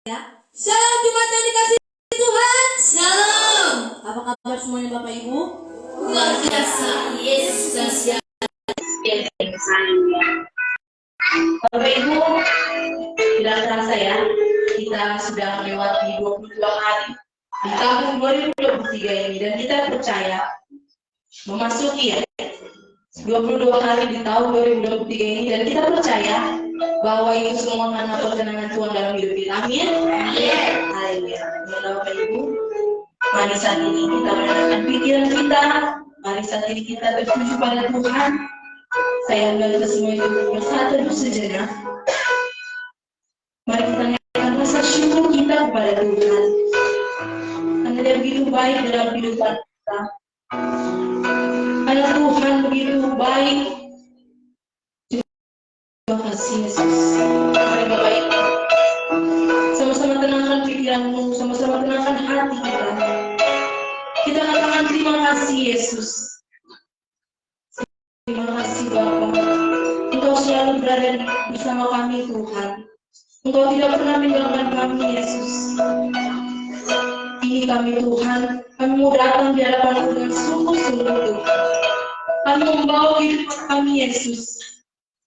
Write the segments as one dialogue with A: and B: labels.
A: Ya. Shalom Jemaat yang dikasihi Tuhan.
B: Shalom.
A: Apa kabar semuanya Bapak Ibu?
B: Luar biasa. Yesus Kristus.
C: Bapak Ibu, tidak terasa ya, kita sudah melewati 22 hari di tahun 2023 ini, dan kita percaya memasuki ya 22 hari di tahun 2023 ini, dan kita percaya bahwa itu semua karena perkenan Tuhan dalam hidup kita. Amin. Haleluya. Bapak Ibu, mari saat ini kita menenangkan pikiran kita, mari saat ini kita bertuju pada Tuhan. Saya undang kita semua itu bersatu dulu sejenak. Mari kita nyatakan rasa syukur kita kepada Tuhan, karena Dia begitu baik dalam kehidupan kita. Karena Tuhan begitu baik. Terima kasih Yesus. Mari Bapak Ibu, sama-sama tenangkan pikiranmu, sama-sama tenangkan hati kita. Kita katakan terima kasih Yesus. Terima kasih Bapa. Engkau selalu berada bersama kami Tuhan. Engkau tidak pernah meninggalkan kami Yesus. Ini kami Tuhan, kami mau datang di hadapan-Mu dengan sungguh-sungguh Tuhan. Kami membawa kehidupan kami Yesus.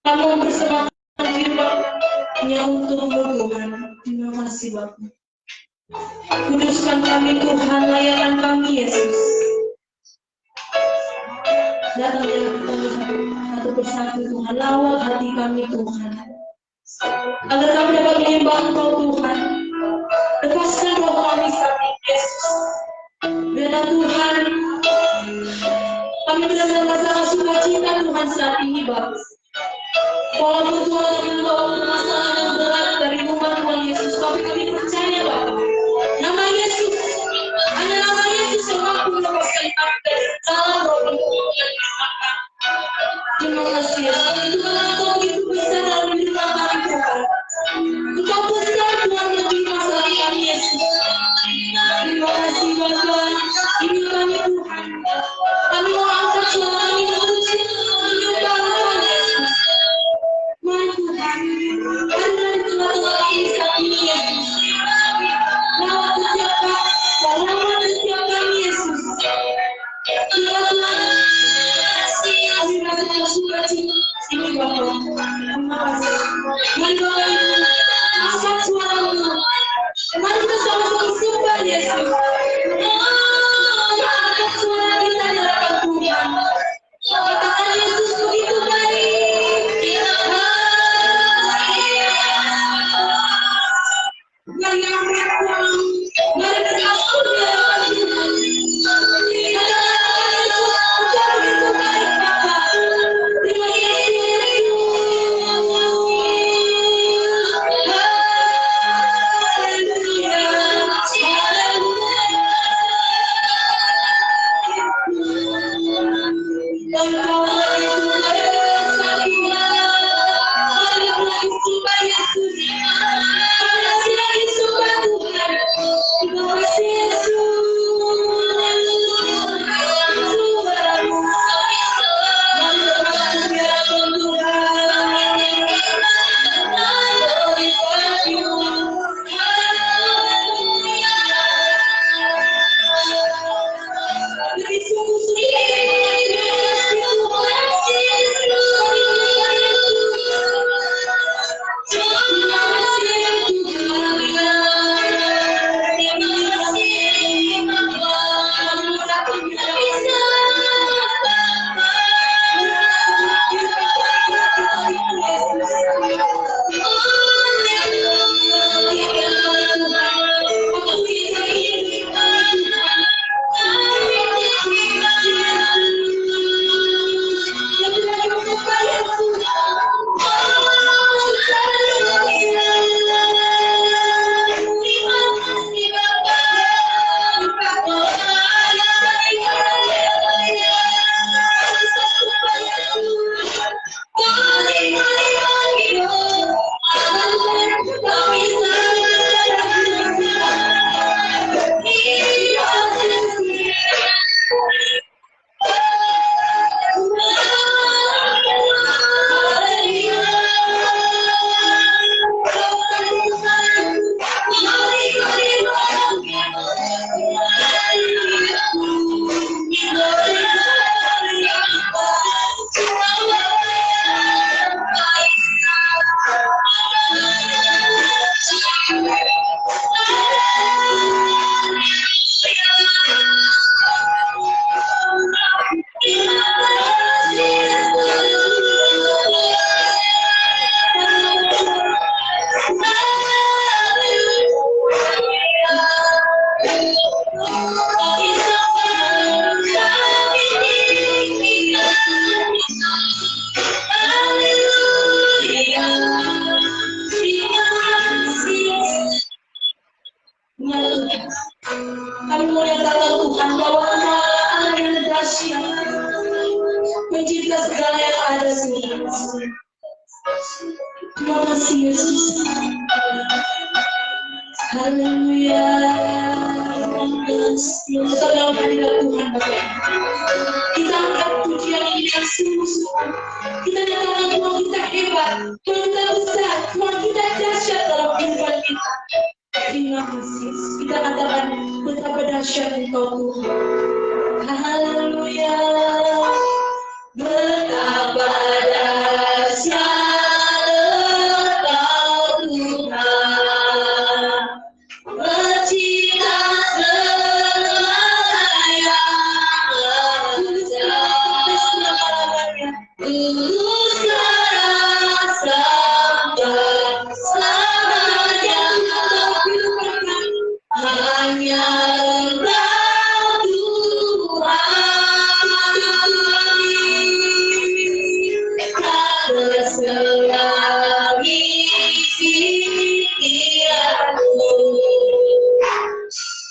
C: Kami mempersembahkan kehidupan hanya untuk-Mu Tuhan. Terima kasih Bapa. Kuduskan kami Tuhan, layakan kami Yesus. Datang satu persatu Tuhan, lawat hati kami Tuhan, agar kami dapat menyembah Engkau Tuhan. Lepaskan roh kami saat ini Yesus. Biarlah Tuhan, kami benar-benar merasakan sukacita Tuhan saat ini Bapa. Walaupun Tuhan membawa masalah yang berat dari umat Tuhan Yesus, tapi kami percaya Bapa, nama Yesus, hanya nama Yesus yang mampu melepaskan kami dari segala roh yang terima kasih Yesus. Tuhan, Engkau begitu besar dalam hidup kami Tuhan. Engkau besar Tuhan lebih masalah kami Yesus. Terima kasih Bapa. Ini kami Tuhan. Kami mau angkat suara kami memuji menyembah Tuhan Yesus. Mari Tuhan, ada di tengah-tengah kami saat ini Yesus. Lawat setiap kami, lawat setiap kami Yesus. Tuhan, kami merasakan sukacita ini Bapa. Terima kasih. Mari Bapak Ibu, angkat suara-Mu. Mari kita sama-sama sembah Yesus. Angkat suara kita di hadapan Tuhan. Katakan Yesus begitu baik. Mari angkat Tuhan. Mari kita masuk di hadapan Tuhan. Terima kasih Yesus. Pencipta segala yang ada sendiri. Terima kasih Yesus. Haleluya. Kita dalam hadirat Tuhan Bapa. Kita angkat pujian ini yang sungguh-sungguh. Kita nyatakan Tuhan kita hebat, Tuhan kita besar, Tuhan kita dahsyat dalam kehidupan kita. Terima kasih. Kita katakan betapa dahsyat Engkau Tuhan. Haleluya. Betapa dahsyat Engkau Tuhan. Pencipta segala yang ada. Tulus darah sampai selamanya. Hanya Engkau Tuhan. Tak terselangi pikiranmu.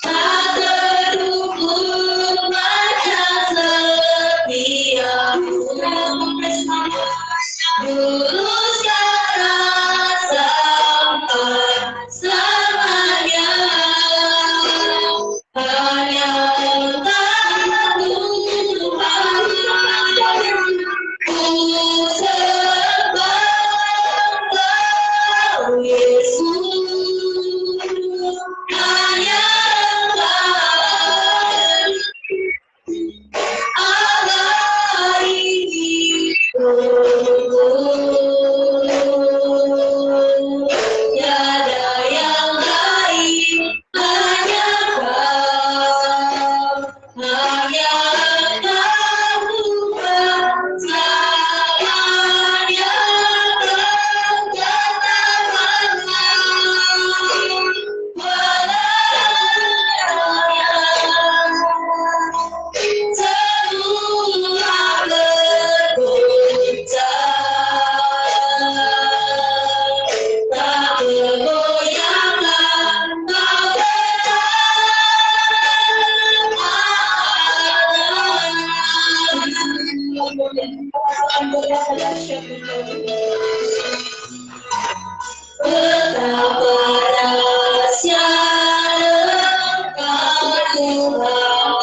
C: Tak terukur baca setiamu. Tulus darah sampai selamanya. Hanya Engkau Tuhan. Ku sembah Engkau Yesus. Hanya Engkau Allah ini. Tiada yang lain, hanya Kau. Hanya Engkau Tuhan, selamanya berkata-kata. Semua bergoncang, tak bergoyangkan Kau betapa dahsyat Engkau Tuhan.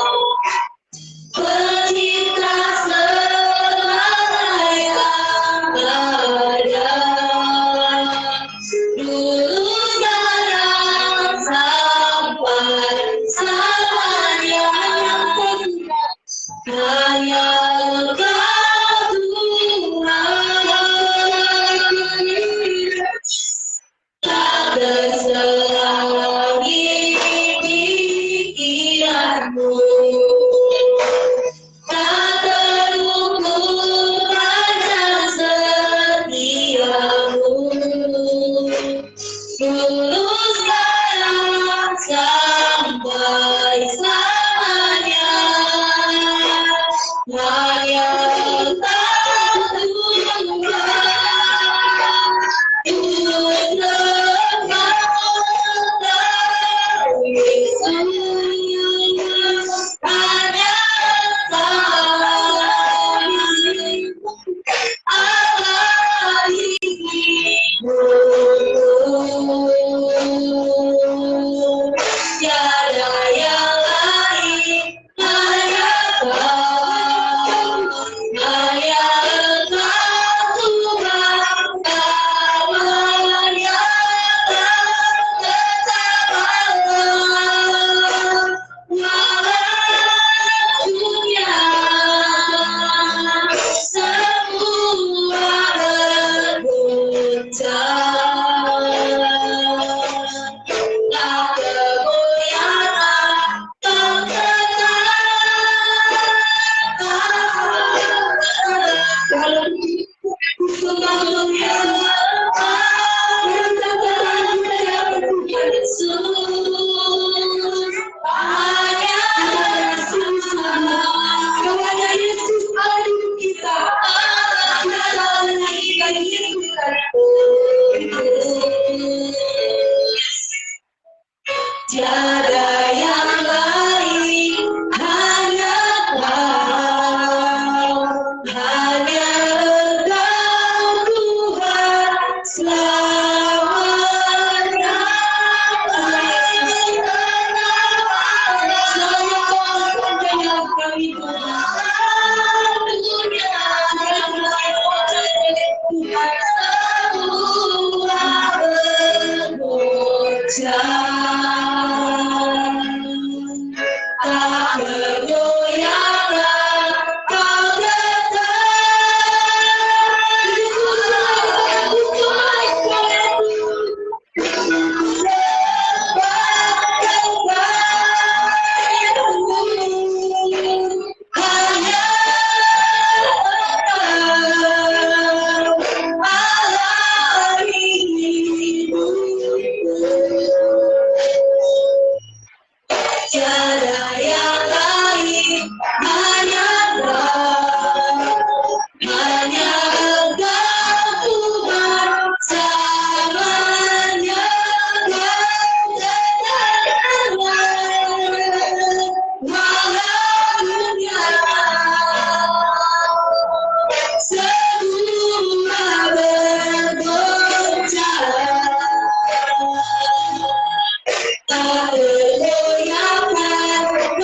C: Pencipta segala yang ada. Tulus darah sampai selamanya. Hanya Engkau Tuhan. Tak terselangi pikiranmu. Tak terukur baca setiamu. Tulus darah sampai selamanya. Hanya Engkau Tuhan. Ku sembah Engkau Yesus. Hanya Allah hidup. Tiada yang lain, hanya Kau. Hanya Engkau Tuhan, selamanya berkata-kata. Haleluya. Semua bergoncang, tak bergoyangkan Kau Tiada yang lain, hanya Kau. tak bergoyanglah kau tiada yang lain, hanya Engkau Tuhan, selamanya Kau tetap walau dunia semua bergoncang. Tak bergoyangkan kau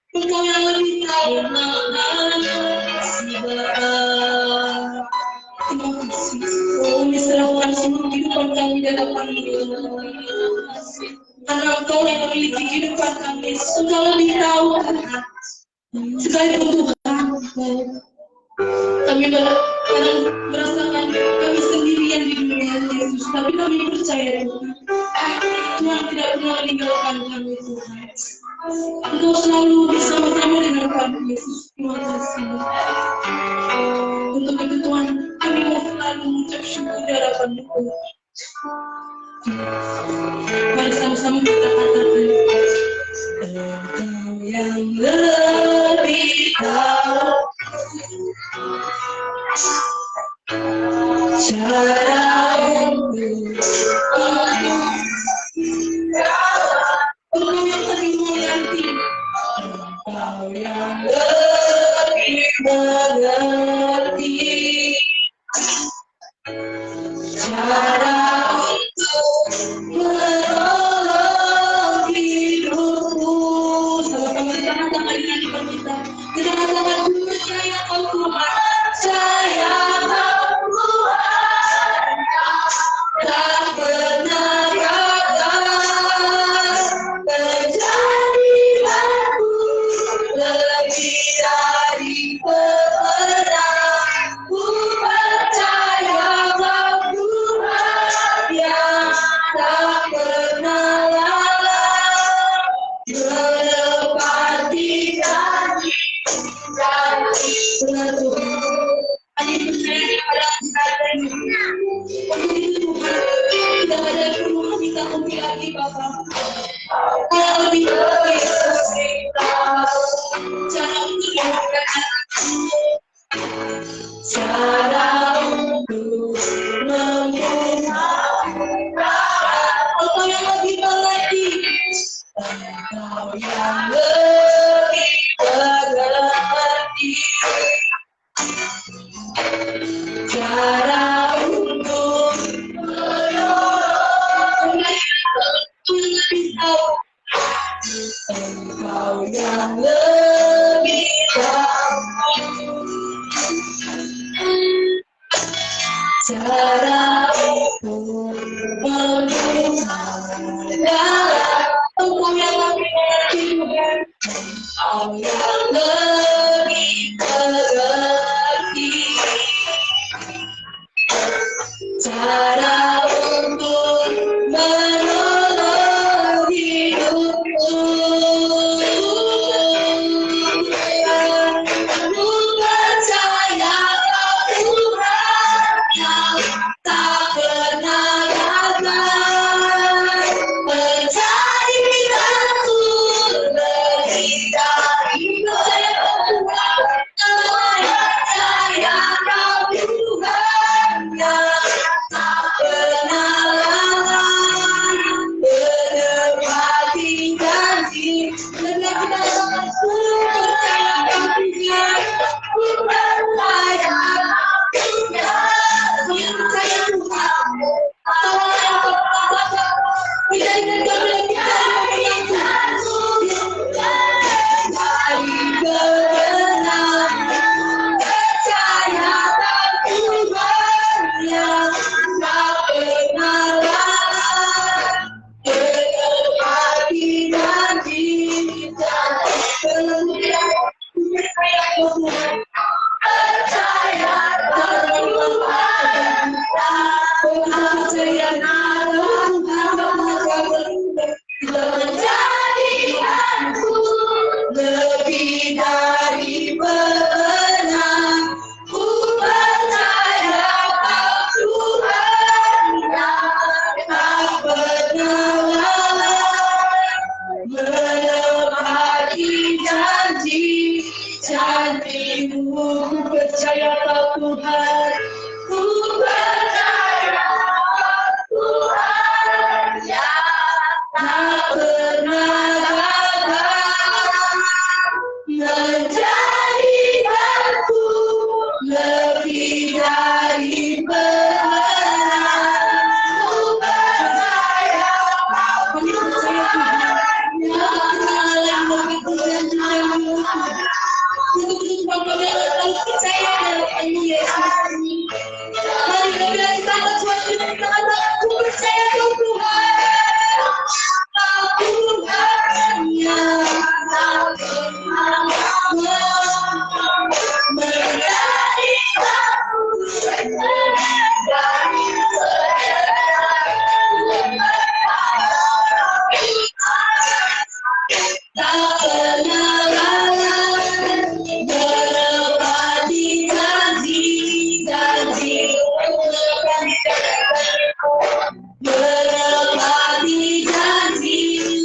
C: Engkau yang lebih tahu terima kasih. Oh, diserahkan seluruh kehidupan kami di hadapan-Mu. Karena Engkau yang memiliki kehidupan kami, Engkau lebih tahu segala kebutuhan. Kami kadang merasakan kami sendirian di dunia Yesus, tapi kami percaya Tuhan tidak pernah meninggalkan kami, Tuhan. Engkau selalu bersama-sama dengan kami, Yesus. Terima kasih. Untuk itu Tuhan, kami mau selalu mengucap syukur di hadapan-Mu. Mari sama-sama kita katakan, Engkau yang lebih tahu cara untuk lagi Bapak. Lebih lagi Yesus kita. Cara untuk cara untuk Engkau yang lebih mengerti, Engkau yang lebih mengerti cara untuk menolong, lebih tahu, Engkau yang lebih tahu cara untuk Engkau yang lebih mengerti, Engkau yang lebih mengerti cara untuk menolong hidupku. Aku percaya Tuhan yang tak pernah gagal, menjadikanku lebih dari percaya Tuhan yang tak pernah lalai, menepati janji. Setiap kita aku percaya Tuhan, aku percaya Tuhan, aku percaya Tuhan. Menjadikan kami lebih dari kebenaran, percaya Tuhan yang tak pernah lalai, menepati janji. Percaya Tuhan, percaya Tuhan, menjadikanku lebih dari benar. Ku percaya Tuhan yang tak pernah lalai, menepati janji-janji-Mu. Ku percaya Tuhan, ku percaya Tuhan yang tak pernah gagal, menjadikanku lebih dari benar. Ku percaya Tuhan yang begitu janji-janji-Mu. Untuk percaya dalam Yesus. Mari kita sangat suatu dengan aku percaya Tuhan yang tak pernah menjadikanku dari tak pernah lalai, menepati janji-janji, menepati janji-janji-Mu, menepati janji-janji-Mu.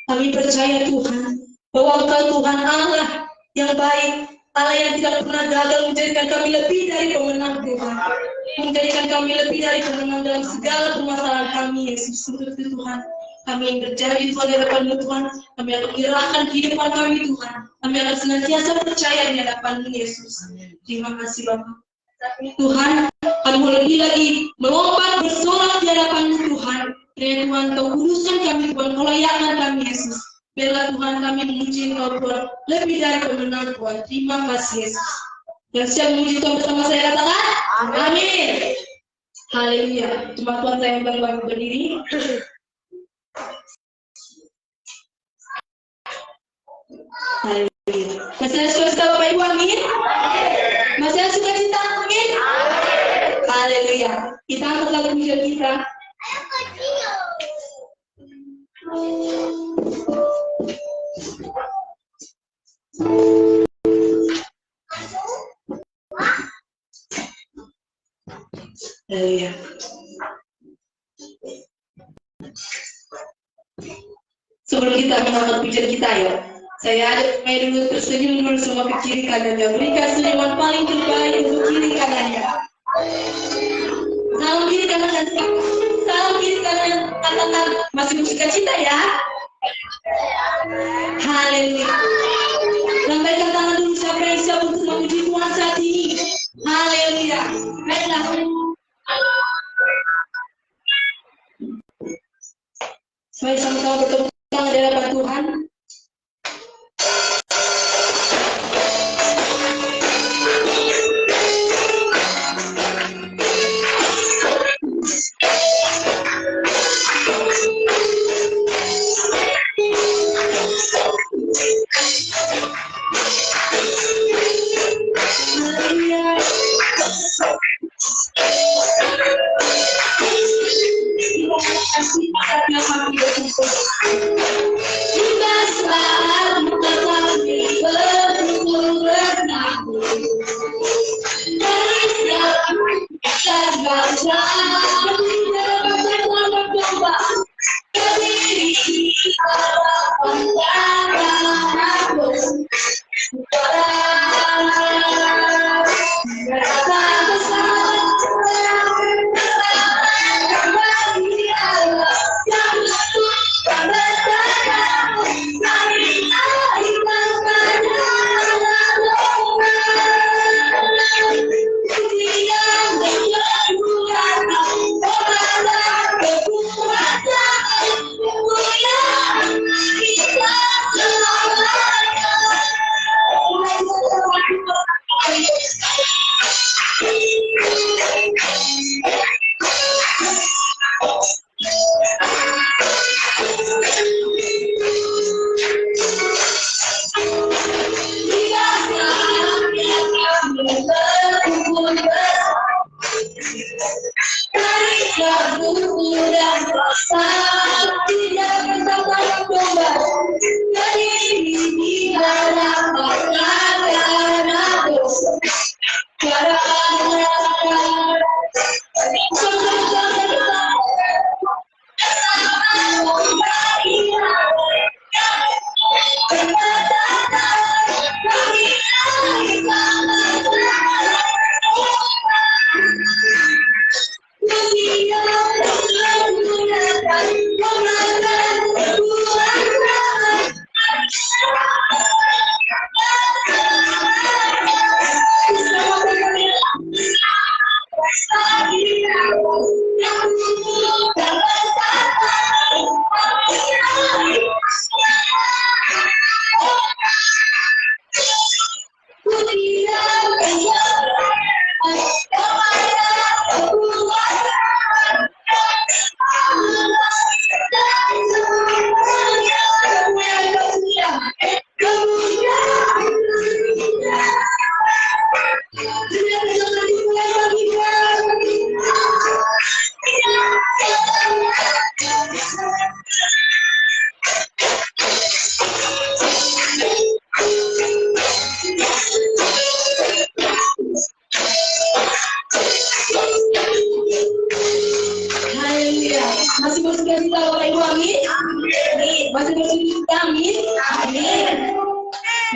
C: Kami percaya Tuhan bahwa Engkau Tuhan Allah yang baik, Allah yang tidak pernah gagal, menjadikan kami lebih dari pemenang Tuhan, menjadikan kami lebih dari pemenang dalam segala permasalahan kami. Yesus, untuk itu Tuhan, kami yang berjanji Tuhan di hadapan-Mu Tuhan, kami akan menyerahkan kehidupan kami Tuhan, kami akan senantiasa percaya di hadapan-Mu Yesus. Terima kasih Bapak. Tuhan, kami mau lebih lagi melompat bersorak di hadapan-Mu Tuhan. Biar Tuhan Kau kuduskan kami Tuhan, Kau layakkan kami Yesus. Biarlah Tuhan kami memuji Engkau Tuhan, lebih dari pemenang Tuhan. Terima kasih Yesus. Yang siap memuji Tuhan bersama saya katakan, amin. Haleluya. Jemaat Tuhan saya yang baru berdiri. Haleluya. Masih ada sukacita Bapak Ibu, amin. Masih ada sukacita, amin. Haleluya. Kita angkat lagu pujian kita. Haleluya. Sebelum kita mengangkat pujian kita ya, saya ajak pemain dulu tersenyum dulu semua ke kiri kanannya. Berikan senyuman paling terbaik untuk kiri kanannya. Salam kiri kanan dan salam kiri kanan, katakan masih bersuka cita ya. Haleluya. Lambaikan tangan dulu siapa yang siap untuk memuji Tuhan saat ini. Haleluya. Baiklah. Mari sama-sama bertepuk tangan di hadapan Tuhan.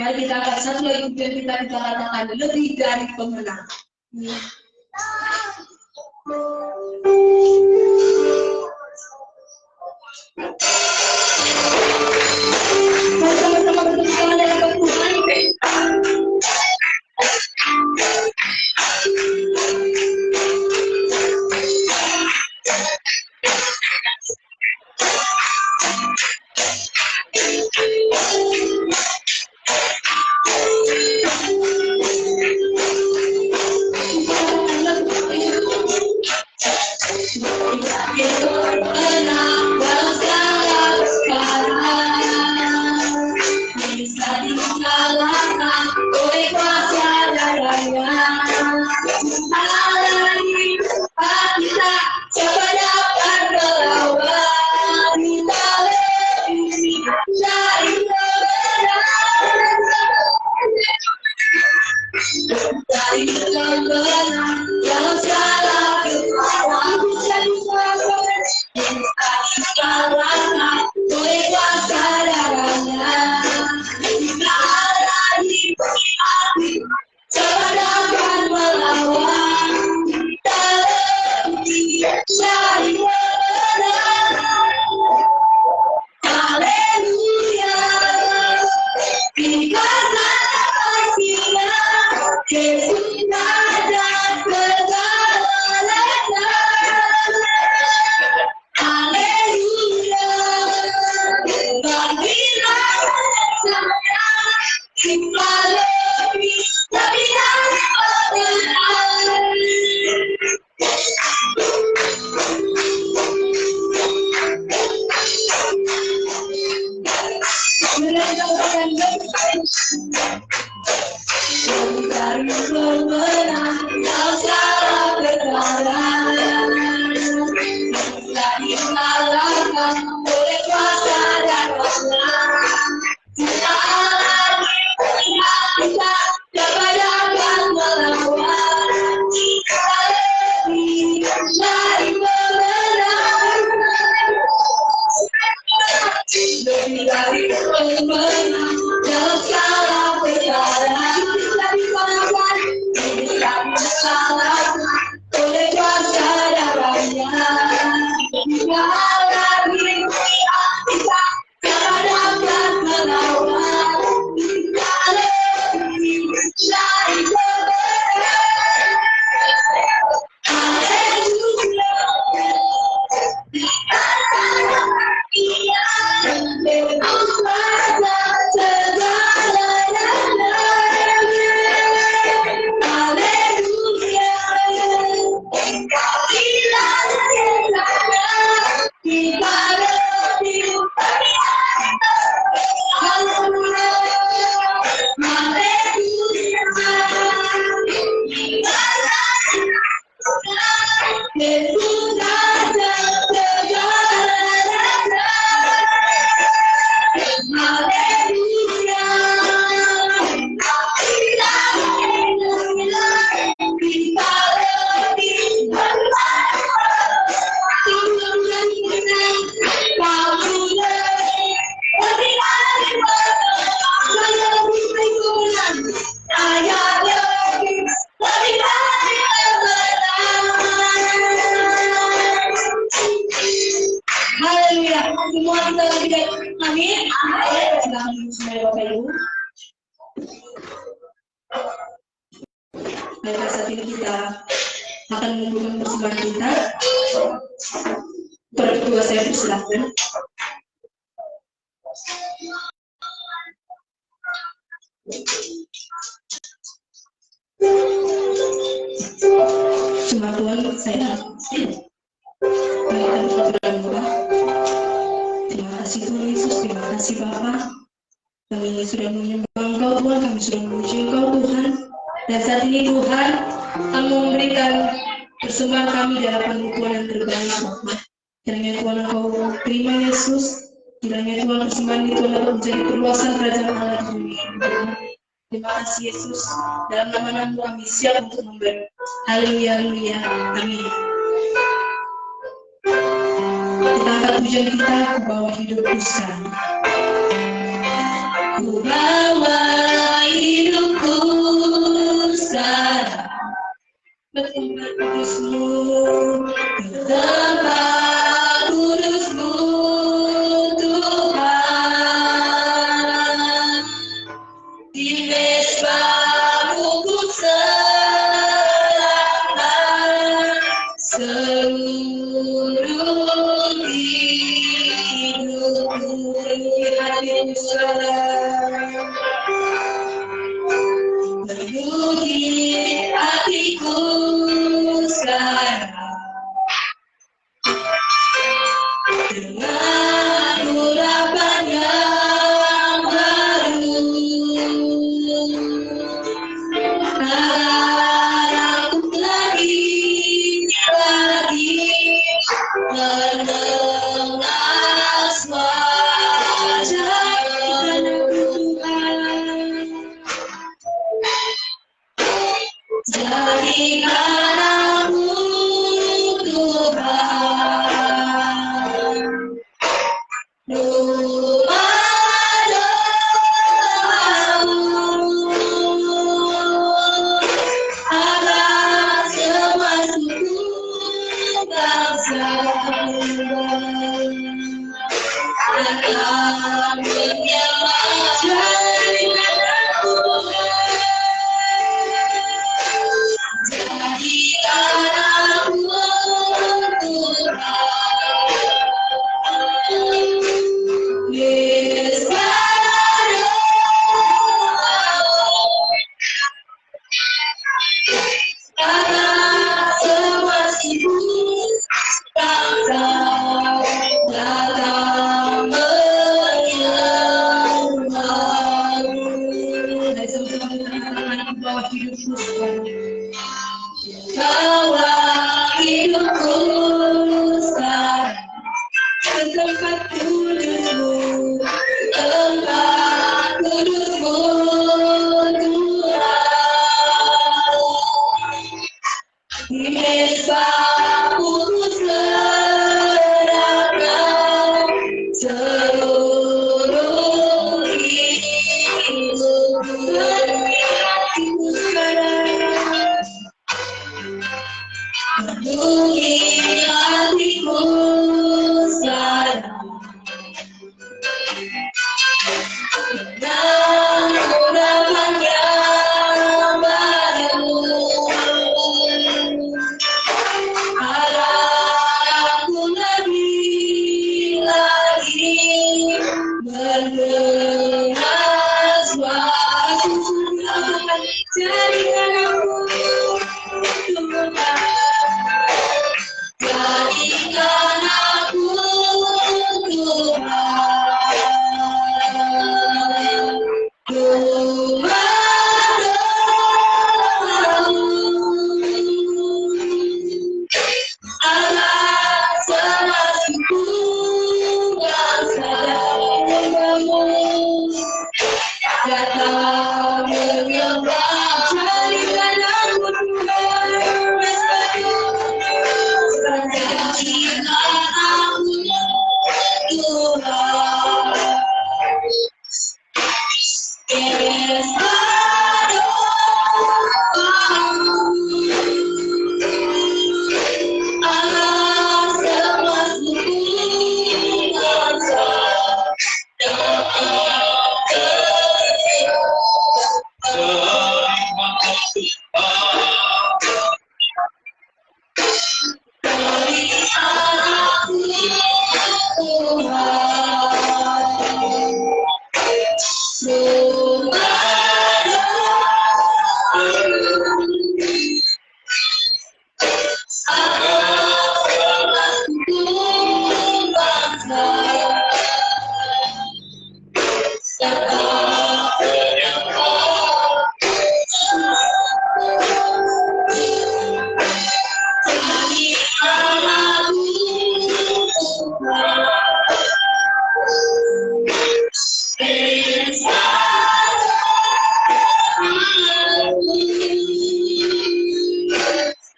C: Mari kita angkat satu lagi pujian kita katakan lebih dari pemenang. Mari sama-sama bertepuk tangan di hadapan Tuhan. Itu tenang dalam segala keadaan, bisa dikalahkan oleh kuasa darahnya. Alami kita siapa dapat melawan, kita lebih dari kebenaran, dari kebenaran dalam segala keadaan, bisa dikalahkan oleh kuasa darahnya. Kita alami hati siapa dapat melawan, kita lebih dari kebenaran. Haleluya, karena kasih-Nya Yesus ada segalanya. Haleluya, berilah saya kita lebih dari kebenaran. Dari kebenaran dalam segala keadaan, tidak dikalahkan oleh kuasa darahnya. Kita alami kita dapat melawan, kita lebih dari kebenaran, lebih dari kebenaran dalam segala keadaan, bisa dikalahkan oleh kuasa darahnya. Kita alami kita dapat melawan, kita lebih dari kebenaran. Haleluya, Yesus ada segalanya. Haleluya, berilah saya kita lebih dari. Haleluya, haleluya, Yesus ada segalanya. Haleluya, kita lebih Haleluya, semua kita lebih amin. Silakan semua Bapak Ibu. Baiklah, saat ini kita akan mengumpulkan persembahan kita. Para ketua saya persilahkan. Sembah Tuhan saya berikan kepada murah. Terima kasih Tuhan Yesus, terima kasih Bapa. Kami sudah menyembah Engkau Tuhan, kami sudah memuji Engkau Tuhan. Dan saat ini Tuhan, kami memberikan persembahan kami di hadapan Tuhan yang terbaik Bapa. Kiranya Tuhan Engkau terima Yesus. Kiranya Tuhan persembahan itu dapat menjadi perluasan kerajaan Allah di dunia ini. Terima kasih Yesus. Dalam nama-Mu kami siap untuk memberi. Haleluya, haleluya. Amin. Kita angkat pujian kita ke bawah hidupku sekarang. Ku bawa hidupku sekarang bertempat kudus-Mu, bertempat kudus-Mu Tuhan. Di mezbah-Mu ku serahkan seluruh hidupku. Hadirin saudara, penuhi hatiku sekarang dengan urapan yang baru. Agar aku lagi mendengar suara Tuhan. Jadikan aku Tuhan, rumah doamu, agar semua suku bangsa akan menyembah. Jadikan aku jadikan aku Tuhan, Yesus agar semua suku bangsa datang menyembahmu. Dari sama-sama kita angkat bahwa hidupku bawa hidupku sekarang ke tempat kudusmu, tempat kudusmu Tuhan. Di mezbahmu ku serahkan seluruh hidupku sekarang. Penuhi hatiku sekarang dengan urapan yang baru. Agar aku lebih lagi mendengar suara Tuhan. Jadikan aku Tuhan, jadikan aku Tuhan, rumah doamu, agar semua suku bangsa datang menyembah. Jadikan aku Tuhan, jadikan aku Tuhan, Yesus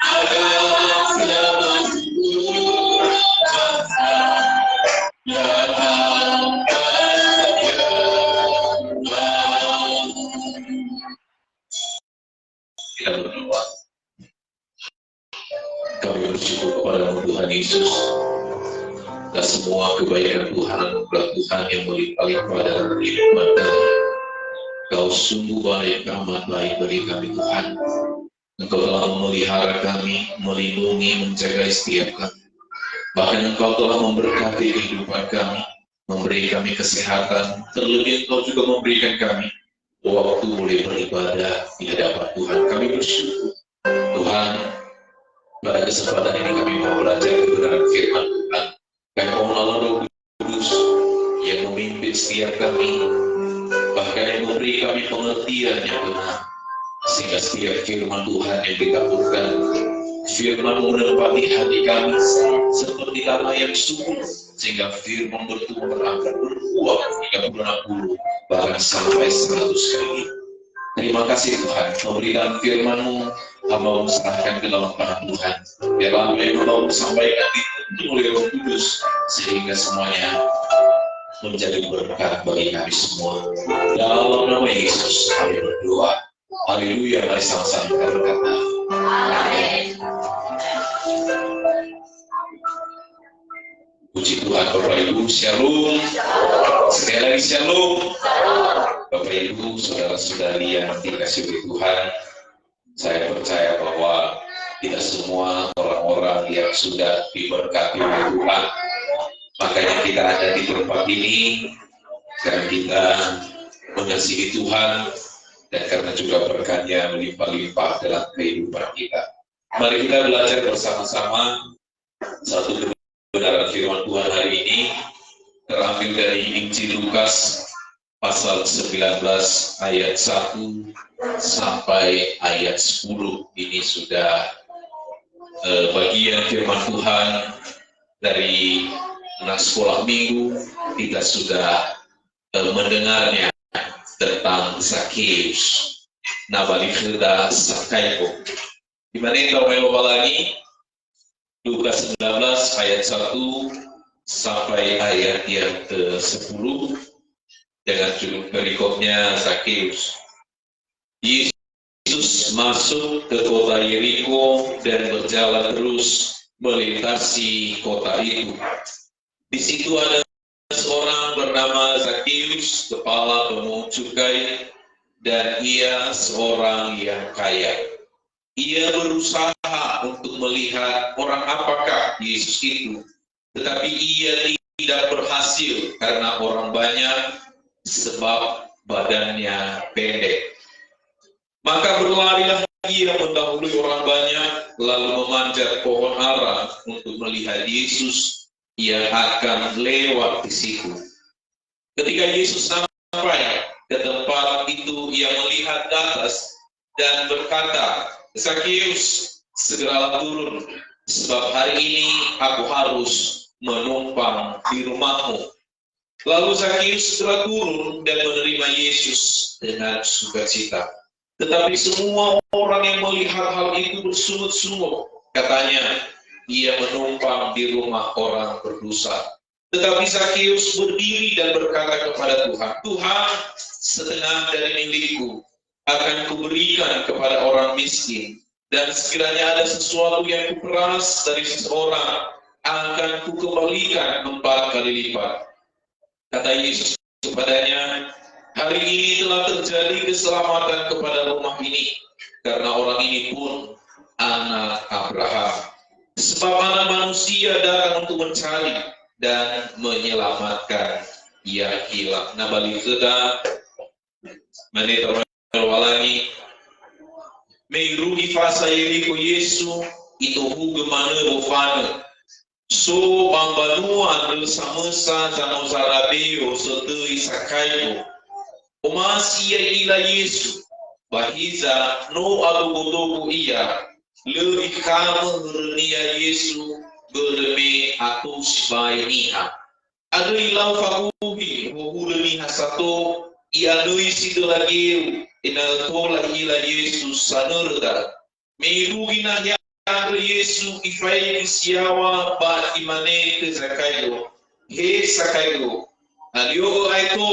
C: agar semua suku bangsa
D: Kita berdoa. Kami bersyukur kepada Tuhan Yesus atas semua kebaikan Tuhan dan anugerah Tuhan yang melimpah-limpah dalam kehidupan kami. Kau sungguh baik, amat baik bagi kami Tuhan. Engkau telah memelihara kami, melindungi, menjaga setiap kami. Bahkan Engkau telah memberkati kehidupan kami, memberi kami kesehatan, terlebih Engkau juga memberikan kami waktu boleh beribadah di hadapan Tuhan. Kami bersyukur Tuhan, pada kesempatan ini kami mau belajar kebenaran firman Tuhan. Kami mau melalui setiap kami, bahkan yang memberi kami pengertian yang benar, sehingga setiap firman Tuhan yang ditaburkan, firman menempati hati kami seperti tanah yang subur, sehingga firman bertumbuh berakar berbuah hingga beranak bulu, bahkan sampai 100 kali. Terima kasih Tuhan, memberikan firman-Mu, hamba serahkan ke dalam tangan Tuhan. Biarlah apa yang Engkau sampaikan dituntun oleh Roh Kudus, sehingga semuanya menjadi berkat bagi kami semua. Dalam nama Yesus kami berdoa. Haleluya, mari sama-sama kita berkata.
B: Amin.
D: Puji Tuhan, Bapak Ibu, Shalom. Sekali lagi Shalom. Bapak Ibu, saudara-saudari yang dikasihi oleh Tuhan, saya percaya bahwa tidak semua orang-orang yang sudah diberkati oleh Tuhan, makanya kita ada di tempat ini karena kita mengasihi Tuhan dan karena juga berkatnya melimpah-limpah dalam kehidupan kita. Mari kita belajar bersama-sama satu kebenaran firman Tuhan hari ini, terambil dari Injil Lukas pasal 19 ayat 1 sampai ayat 10. Ini sudah bagian firman Tuhan dari sekolah minggu. Kita sudah mendengarnya tentang Zakheus, Nabalifeda Sakaiko. Di mana kita lagi? Lukas 19 ayat 1 sampai ayat yang ke-10 dengan judul perikopnya Zakheus. Yesus masuk ke kota Yeriko dan berjalan terus melintasi kota itu. Di situ ada seorang bernama Zakheus, kepala pemungut cukai, dan ia seorang yang kaya. Ia berusaha untuk melihat orang apakah Yesus itu, tetapi ia tidak berhasil karena orang banyak, sebab badannya pendek. Maka berlarilah ia mendahului orang banyak, lalu memanjat pohon ara untuk melihat Yesus yang akan lewat di situ. Ketika Yesus sampai ke tempat itu, ia melihat ke atas dan berkata, Zakheus, segeralah turun, sebab hari ini aku harus menumpang di rumahmu. Lalu Zakheus segera turun dan menerima Yesus dengan sukacita. Tetapi semua orang yang melihat hal itu bersungut-sungut. Katanya, ia menumpang di rumah orang berdosa. Tetapi Zakheus berdiri dan berkata kepada Tuhan, Tuhan, setengah dari milikku akan kuberikan kepada orang miskin. Dan sekiranya ada sesuatu yang kuperas dari seseorang, akan kukembalikan 4 kali lipat. Kata Yesus kepadanya, hari ini telah terjadi keselamatan kepada rumah ini, karena orang ini pun anak Abraham. Sebab anak manusia datang untuk mencari dan menyelamatkan yang hilang. Nabalifeda menetawalani meirudi fasa Yeriko Yesu itu hugemane bofane. So bambanua del samusa zano zarabeo sotui sakayo omasi ya ila Yesu bahiza no agogodogo iya lebih kamu hernia Yesu berme atus bainiha ada ilau fakuhi wohurniha sato ia nui sido lagi inal tola ila Yesus sanurda meirugina ya Yesu ifai siawa ba imane ke Zakheus he Zakheus alio aito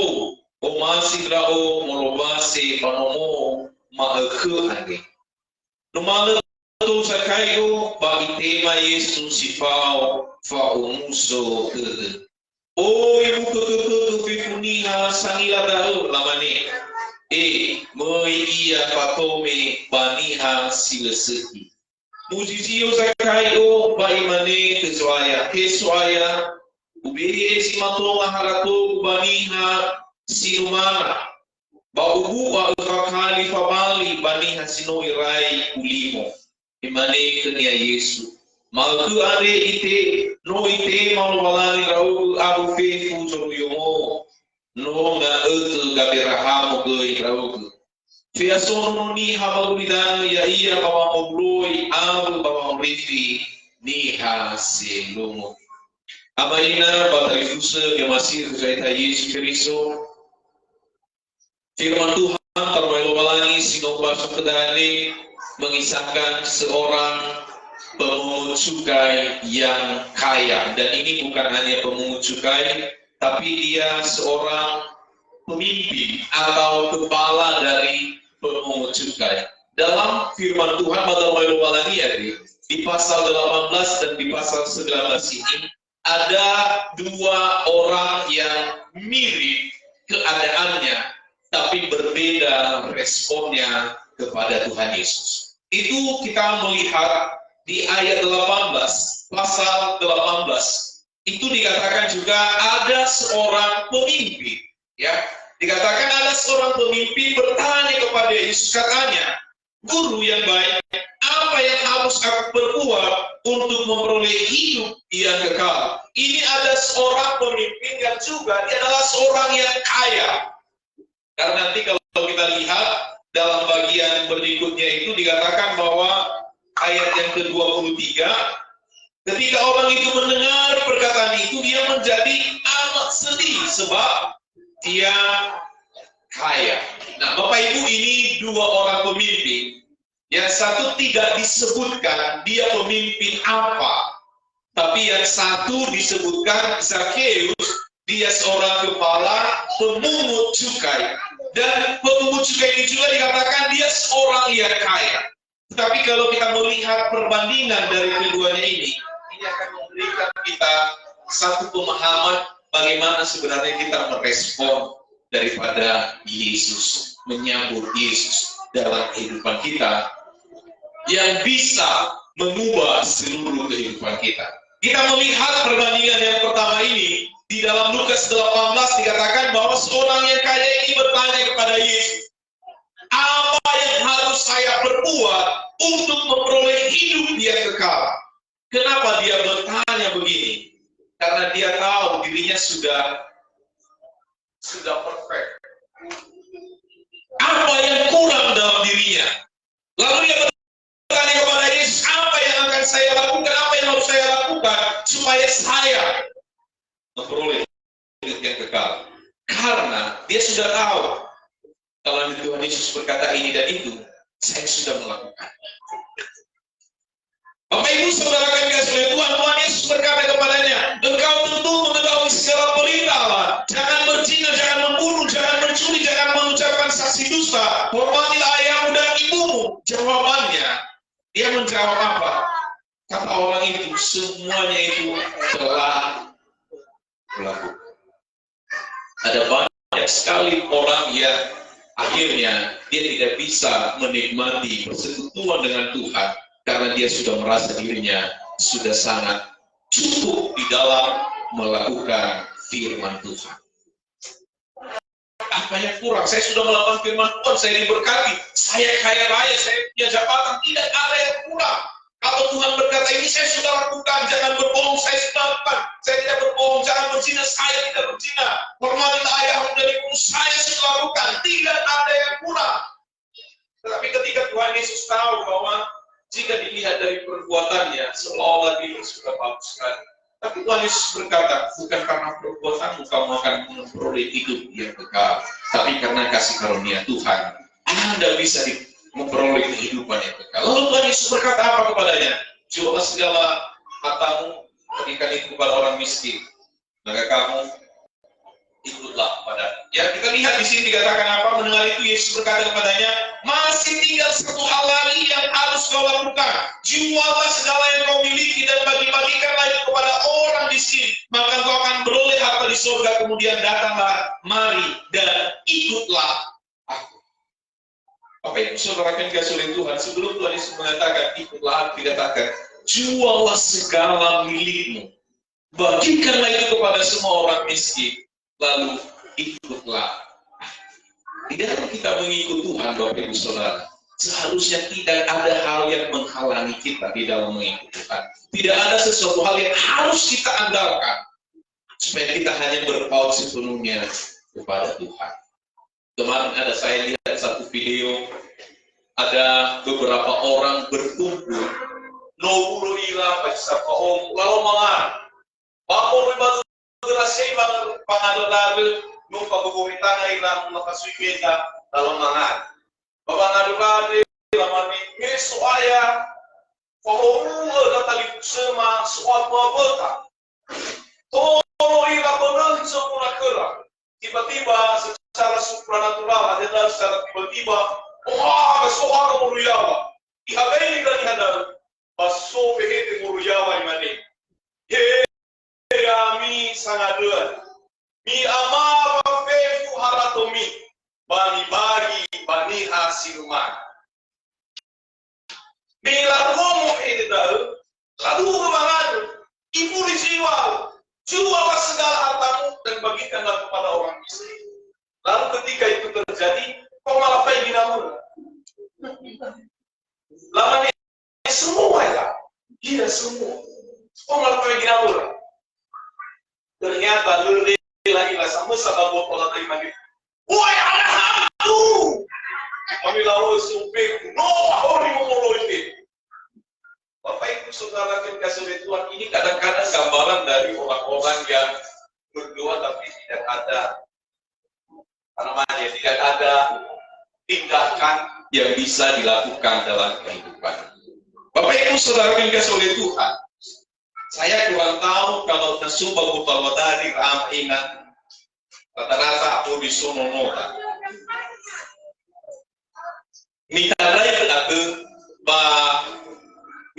D: o masidrao molobase panomo maakhu age numala to Zakheus ba itema Yesu sifao fa umuso o ibu ke fifuniha sanila dao lamane moi ia patome baniha sileseki Mujizio Zakheus ba imane kesuaya ubiye si matonga harato baniha sinumana ba ubu wa fakali fabali baniha sinoirai ulimo imane kenia Yesu malku are ite no ite malwalani rau abu fe fuzo yomo no gabe rahamo goi raugu. Fia sono ni hamaludano ya iya bawa mobloi alu bawa rifi ni hasilungu. Amaina batari fusa ke masih kaita Yesus Kristus. Firman Tuhan terbaik balangi sinong bahasa kedani mengisahkan seorang pemungut cukai yang kaya, dan ini bukan hanya pemungut cukai, tapi dia seorang pemimpin atau kepala dari pemungut cukai. Dalam firman Tuhan di pasal 18 dan di pasal 19 ini ada dua orang yang mirip keadaannya, tapi berbeda responnya kepada Tuhan Yesus. Itu kita melihat di ayat 18, pasal 18, itu dikatakan juga ada seorang pemimpin, ya. Dikatakan ada seorang pemimpin bertanya kepada Yesus, katanya, "Guru yang baik, apa yang harus aku perbuat untuk memperoleh hidup yang kekal?" Ini ada seorang pemimpin yang juga dia adalah seorang yang kaya. Karena nanti kalau kita lihat dalam bagian berikutnya itu dikatakan bahwa ayat yang ke-23, ketika orang itu mendengar perkataan itu, dia menjadi amat sedih sebab dia kaya. Nah, Bapak Ibu, ini dua orang pemimpin. Yang satu tidak disebutkan dia pemimpin apa, tapi yang satu disebutkan Zakheus, dia seorang kepala pemungut cukai. Dan pemungut cukai ini juga dikatakan dia seorang yang kaya. Tapi kalau kita melihat perbandingan dari keduanya ini akan memberikan kita satu pemahaman bagaimana sebenarnya kita merespon daripada Yesus, menyambut Yesus dalam kehidupan kita yang bisa mengubah seluruh kehidupan kita. Kita melihat perbandingan yang pertama ini di dalam Lukas 18 dikatakan bahwa seorang yang kaya ini bertanya kepada Yesus, "Apa yang harus saya perbuat untuk memperoleh hidup yang kekal?" Kenapa dia bertanya begini? Karena dia tahu dirinya sudah perfect. Apa yang kurang dalam dirinya? Lalu dia bertanya kepada Yesus, "Apa yang akan saya lakukan? Apa yang harus saya lakukan supaya saya memperoleh hidup yang kekal?" Karena dia sudah tahu kalau Tuhan Yesus berkata ini dan itu, saya sudah melakukan. Bapak Ibu saudara kami kasih oleh Tuhan, Tuhan Yesus berkata kepadanya, "Engkau tentu mengetahui segala perintah Allah. Jangan berzina, jangan membunuh, jangan mencuri, jangan mengucapkan saksi dusta. Hormatilah ayahmu dan ibumu." Jawabannya, dia menjawab apa? Kata orang itu, semuanya itu telah berlaku. Ada banyak sekali orang yang akhirnya dia tidak bisa menikmati persekutuan dengan Tuhan karena dia sudah merasa dirinya sudah sangat cukup di dalam melakukan firman Tuhan. Apa yang kurang? Saya sudah melakukan firman Tuhan, saya diberkati, saya kaya raya, saya punya jabatan, tidak ada yang kurang. Kalau Tuhan berkata ini saya sudah lakukan, jangan berbohong, saya sudah lakukan, saya tidak berbohong, jangan berzina, saya tidak berzina, hormatilah ayahmu dan ibumu, saya sudah lakukan, tidak ada yang kurang. Tetapi ketika Tuhan Yesus tahu bahwa jika dilihat dari perbuatannya, seolah-olah dia sudah bagus sekali. Tapi Tuhan Yesus berkata, bukan karena perbuatanmu kamu akan memperoleh hidup yang kekal, tapi karena kasih karunia Tuhan, Anda bisa memperoleh kehidupan yang kekal. Lalu Tuhan Yesus berkata apa kepadanya? "Jualah segala hartamu, berikan itu kepada orang miskin, maka kamu ikutlah pada." Ya, kita lihat di sini dikatakan apa? Mendengar itu Yesus berkata kepadanya, "Masih tinggal satu hal lagi yang harus kau lakukan. Jualah segala yang kau miliki dan bagi-bagikanlah itu kepada orang miskin, maka kau akan beroleh harta di surga. Kemudian datanglah, mari dan ikutlah aku." Apa yang saudara akan dikasih oleh Tuhan? Sebelum Tuhan Yesus mengatakan ikutlah aku, dikatakan jualah segala milikmu, bagikanlah itu kepada semua orang miskin, lalu ikutlah. Di dalam kita mengikut Tuhan, Bapak Ibu Saudara, seharusnya tidak ada hal yang menghalangi kita di dalam mengikut Tuhan. Tidak ada sesuatu hal yang harus kita andalkan supaya kita hanya berpaut sepenuhnya kepada Tuhan. Kemarin saya lihat satu video, ada beberapa orang berkumpul, nobulu ila pasca paong lalu mangar, bapor batu gerasai banget pangadolade, numpa bebumitana ila makasui meta lalu mangar, babangadolade lamani mesuaya, paong datali sema suatu bota, tolo ila benar semua kerah, tiba-tiba secara supranatural adalah secara tiba-tiba. Wah, soal muruyawa. Ihabeni dari hada. Baso behete muruyawa imane. Mi sangaduan. Mi amara fefu haratomi. Bani bagi bani hasiluman. Mi lagomo ededal. Lalu kemangadu. Ibu dijual. Juallah segala hartamu dan bagikanlah kepada orang miskin. Lalu ketika itu terjadi, kok malah pergi namun? Lama ini semua ya, iya semua. Kok malah pergi namun? Ternyata lele lagi lah sama sahabat pola dari mandi. Woi ada hantu. Kami lalu sumpah, no hari mau itu. Bapak Ibu Saudara yang kasih Tuhan, ini kadang-kadang gambaran dari orang-orang yang berdoa tapi tidak ada. Namanya tidak ada tindakan yang bisa dilakukan dalam kehidupan. Bapak Ibu Saudara yang dikasihi oleh Tuhan, saya kurang tahu kalau nasuba kutawa dari ram ingat rata-rata aku disononoda. Mitadai berkata bahwa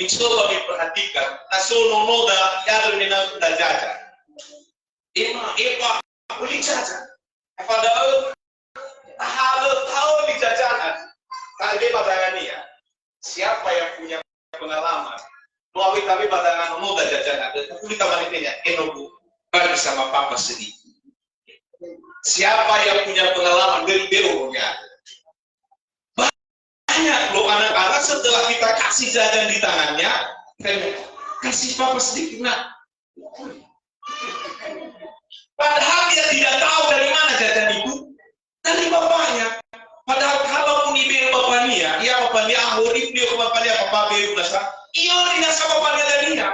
D: mencoba diperhatikan nasononoda yang menang sudah jajan. Eva boleh jajan. Padahal tahu di jajanan, tadi badangan ya. Siapa yang punya pengalaman? Melalui tapi badangan muda jajanan, tapi kamar ini ya, enobu, bagi sama papa sedih. Siapa yang punya pengalaman dari berunya? Banyak loh anak-anak setelah kita kasih jajan di tangannya, kasih papa sedikit nak. Padahal dia tidak tahu dari mana jajan itu, dari bapaknya. Padahal kalau pun ibu bapaknya, ya bapaknya ahuri dia bapaknya apa baru nasa, iya tidak sama bapaknya dari dia.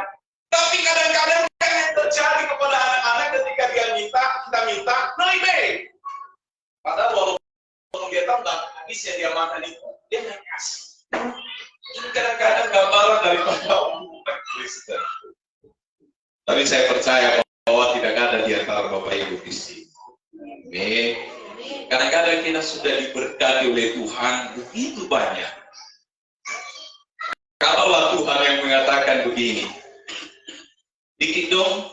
D: Tapi kadang-kadang yang terjadi kepada anak-anak ketika dia minta, kita minta, nah ibu. Padahal walaupun dia tahu tak habis yang dia makan itu, dia nggak kasih. Ini kadang-kadang gambaran dari Bapak Kristen. Tapi saya percaya bahwa tidak ada di antara Bapak Ibu di sini. Kadang-kadang kita sudah diberkati oleh Tuhan begitu banyak. Kalaulah Tuhan yang mengatakan begini, dikit dong.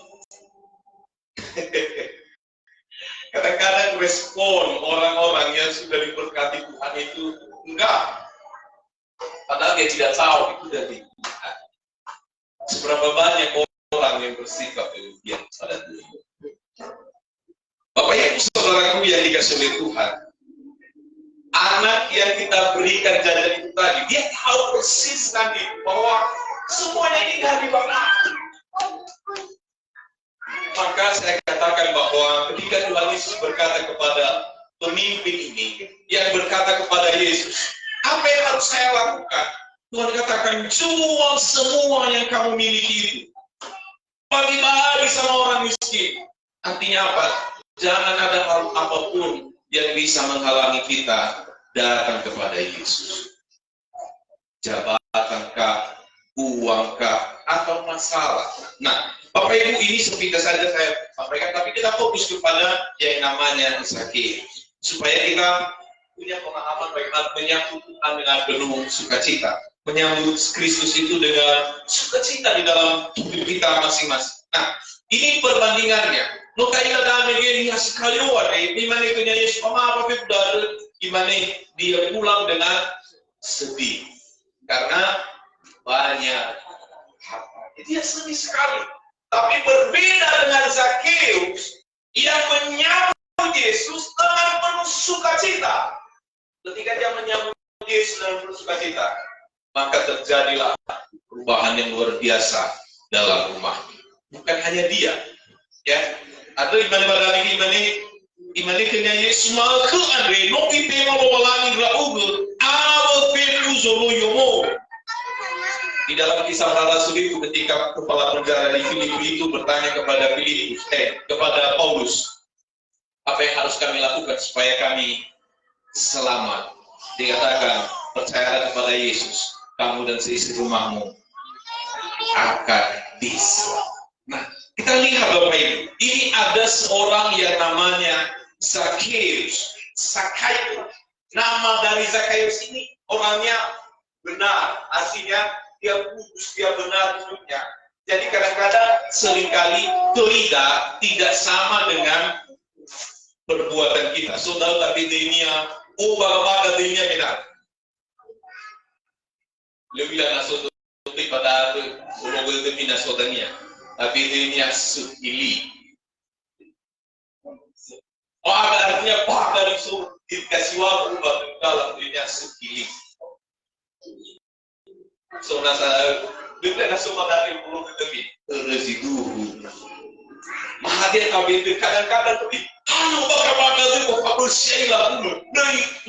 D: Kadang-kadang respon orang-orang yang sudah diberkati Tuhan itu enggak. Padahal dia tidak tahu itu dari Tuhan. Seberapa banyak orang yang bersikap demikian pada dunia. Bapak Ibu Saudaraku yang dikasihi oleh Tuhan, anak yang kita berikan jajan itu tadi, dia tahu persis nanti bahwa semuanya ini dari Bapak. Maka saya katakan bahwa ketika Tuhan Yesus berkata kepada pemimpin ini, yang berkata kepada Yesus, apa yang harus saya lakukan? Tuhan katakan, jual semua yang kamu miliki itu. Bagi-bagi sama orang miskin. Artinya apa? Jangan ada hal apapun yang bisa menghalangi kita datang kepada Yesus. Jabatankah, uangkah, atau masalah. Nah, Bapak Ibu, ini sepintas saja saya sampaikan, tapi kita fokus kepada yang namanya Zakheus. Supaya kita punya pemahaman bagaimana menyambut Tuhan dengan penuh sukacita. Menyambut Kristus itu dengan sukacita di dalam hidup kita masing-masing. Nah, ini perbandingannya. No kaya dami gini sekali wari, di mana itu Yesus apa dari di mana dia pulang dengan sedih karena banyak harta. Dia sedih sekali. Tapi berbeda dengan Zakheus yang menyambut Yesus dengan penuh sukacita. Ketika dia menyambut Yesus dengan penuh sukacita, maka terjadilah perubahan yang luar biasa dalam rumahnya. Bukan hanya dia, ya. Atau iman badani Imanikanya Yesus maka Andre nopi tema bawalangi rauge awal peku zolo yomo. Di dalam kisah para rasul itu ketika kepala penjara di Filipi itu bertanya kepada kepada Paulus, apa yang harus kami lakukan supaya kami selamat? Dikatakan, percayalah kepada Yesus, kamu dan seistri rumahmu akan diselamatkan. Nah, kita lihat Bapak Ibu, ini ada seorang yang namanya Zakheus. Nama dari Zakheus ini orangnya benar, artinya dia kudus, dia benar hidupnya. Jadi kadang-kadang seringkali lidah tidak sama dengan perbuatan kita. Saudara tapi dunia, baga-baga dunia benar. Lebih lah naso tutup pada ulo berkepina saudanya. Tapi dunia sukili. Artinya baga itu dikasih waktu dalam dunia sukili. So nasa biblia nasa madari belum tetapi residu. Mahathir kami kadang-kadang tapi ano baga-baga itu apa sih lah pun.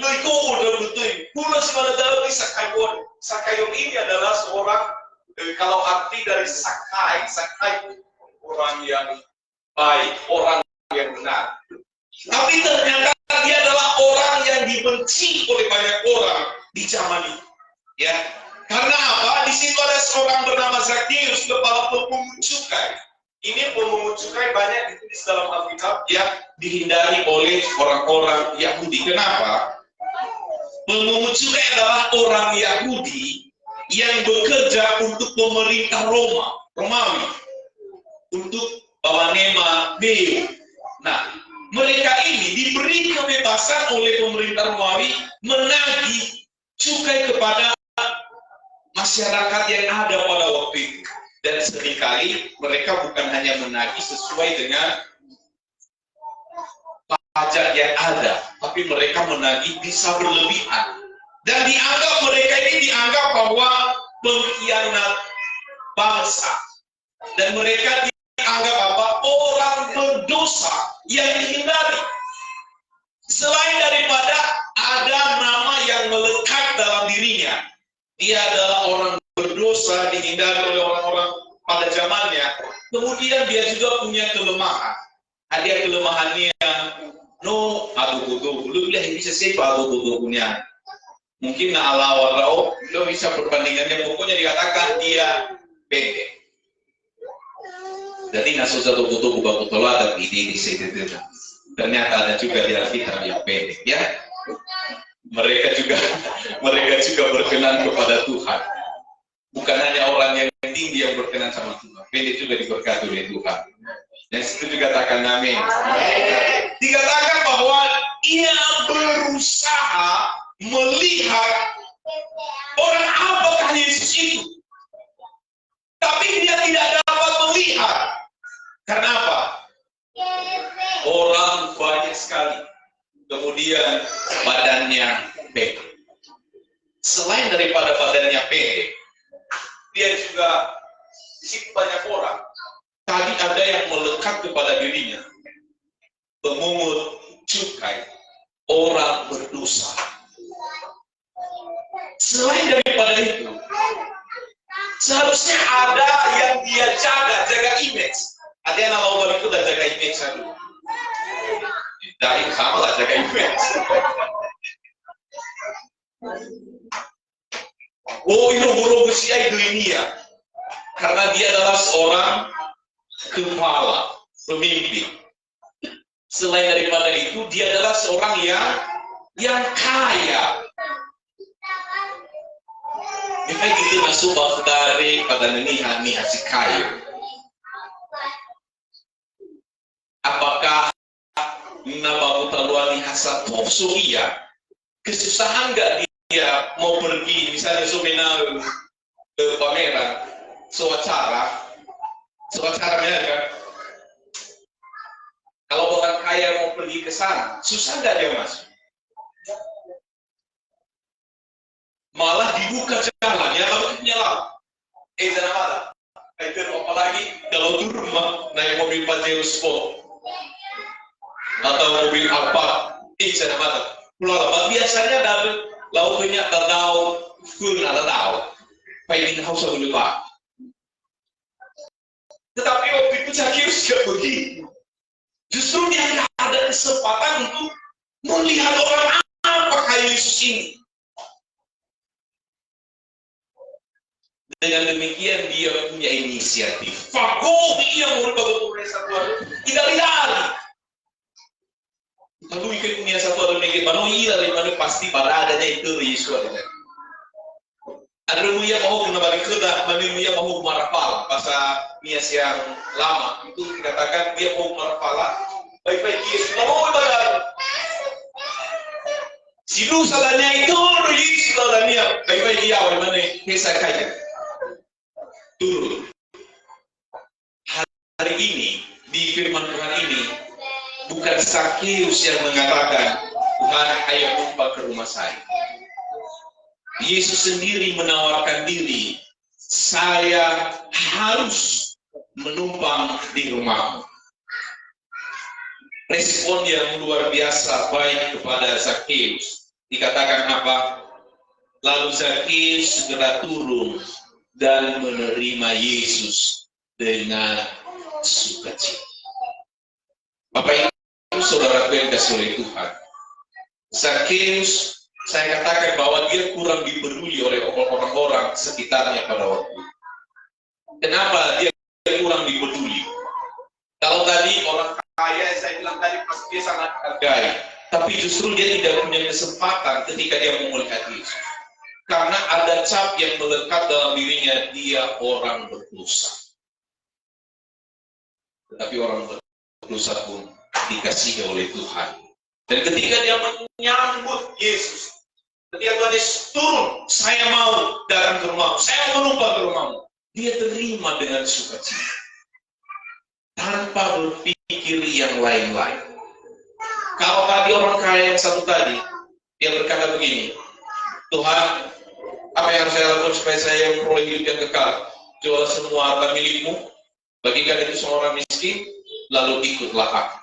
D: Noi kau udah betul. Pula sebenarnya Zakheus ini adalah seorang kalau arti dari Sakai orang yang baik, orang yang benar. Tapi ternyata dia adalah orang yang dibenci oleh banyak orang di zaman itu. Ya. Karena apa? Di situ ada seorang bernama Zakheus, kepala pemungut cukai. Ini pemungut cukai banyak ditulis dalam Alkitab yang dihindari oleh orang-orang Yahudi. Kenapa? Pemungut cukai adalah orang Yahudi yang bekerja untuk pemerintah Romawi, untuk Bawanema Beo. Nah, mereka ini diberi kebebasan oleh pemerintah Romawi menagih cukai kepada masyarakat yang ada pada waktu itu. Dan seringkali mereka bukan hanya menagih sesuai dengan pajak yang ada, tapi mereka menagih bisa berlebihan. Dan mereka ini dianggap bahwa pengkhianat bangsa. Dan mereka dianggap apa? Orang berdosa yang dihindari. Selain daripada ada nama yang melekat dalam dirinya, dia adalah orang berdosa, dihindari oleh orang-orang pada zamannya. Kemudian dia juga punya kelemahan. Ada kelemahannya abu-budu. Belum dia bisa siapa abu-budu punya. Mungkin ala warau, lo bisa perbandingannya. Pokoknya dikatakan dia pendek. Jadi naso satu butuh buka butola tapi di situ. Ternyata ada juga di Alkitab yang pendek, ya. Mereka juga berkenan kepada Tuhan. Bukan hanya orang yang tinggi yang berkenan sama Tuhan, pendek juga diberkati oleh Tuhan. Dan situ juga katakan amin. Dikatakan bahwa ia berusaha melihat orang apakah Yesus itu, tapi dia tidak dapat melihat. Karena apa? Orang banyak sekali. Kemudian badannya pendek. Selain daripada badannya pendek, dia juga di situ banyak orang. Tadi ada yang melekat kepada dirinya. Pemungut cukai, orang berdosa. Selain daripada itu, seharusnya ada yang dia jaga image. Ada yang nama orang itu dan jaga image dulu. Dari sama lah jaga image. Ini burung usia itu ini ya, karena dia adalah seorang kepala, pemimpin. Selain daripada itu, dia adalah seorang yang kaya. Kita gitu masuk dari pada nihan si kaya. Apakah nabamu terluar hasa tofsuia? Kesusahan nggak dia mau pergi, misalnya sumena ke pameran, sewacara kan? Kalau orang kaya mau pergi ke sana, susah nggak dia masuk? Malah dibuka jalan, ya kalau punya laut. Jangan malah. Apalagi kalau turun naik mobil Pajero Sport. atau mobil Alphard, bisa dapat. Pulau biasanya dapat lauknya tadau, full ada tahu. Paling house boleh pak. Tetapi waktu itu Zakheus tidak begitu. Justru dia ada kesempatan untuk melihat orang apakah Yesus ini. Dengan demikian dia punya inisiatif. Fakoh dia merupakan Tuhan tidak lihat. Lalu ikan punya satu atau negeri mana dari mana pasti pada adanya itu Yesus ada. Ada yang mau kena balik kerja, ada yang mau marapal bahasa Nias yang lama itu dikatakan dia mau marapal. Baik-baik Yesus, mau pada si salahnya itu Yesus salahnya. Baik-baik dia awal mana kisah kaya. Turun. Hari ini di firman Tuhan ini bukan Zakheus yang mengatakan Tuhan ayo numpang ke rumah saya. Yesus sendiri menawarkan diri, saya harus menumpang di rumahmu. Respon yang luar biasa baik kepada Zakheus. Dikatakan apa? Lalu Zakheus segera turun dan menerima Yesus dengan sukacita. Bapak Ibu, saudaraku yang dikasihi oleh Tuhan, Zakheus, saya katakan bahwa dia kurang dipeduli oleh orang-orang sekitarnya pada waktu itu. Kenapa dia kurang dipeduli? Kalau tadi orang kaya, saya bilang tadi pasti dia sangat hargai, tapi justru dia tidak punya kesempatan ketika dia mau melihat Yesus. Karena ada cap yang melekat dalam dirinya, dia orang berdosa. Tetapi orang berdosa pun dikasihi oleh Tuhan. Dan ketika dia menyambut Yesus, ketika Tuhan Yesus turun, saya mau datang ke rumahmu, saya mau menumpang ke rumahmu, dia terima dengan sukacita, tanpa berpikir yang lain-lain. Kalau tadi orang kaya yang satu tadi, dia berkata begini, Tuhan, apa yang harus saya lakukan supaya saya memperoleh hidup yang kekal? Jual semua harta milikmu, bagikan itu semua orang miskin, lalu ikutlah aku.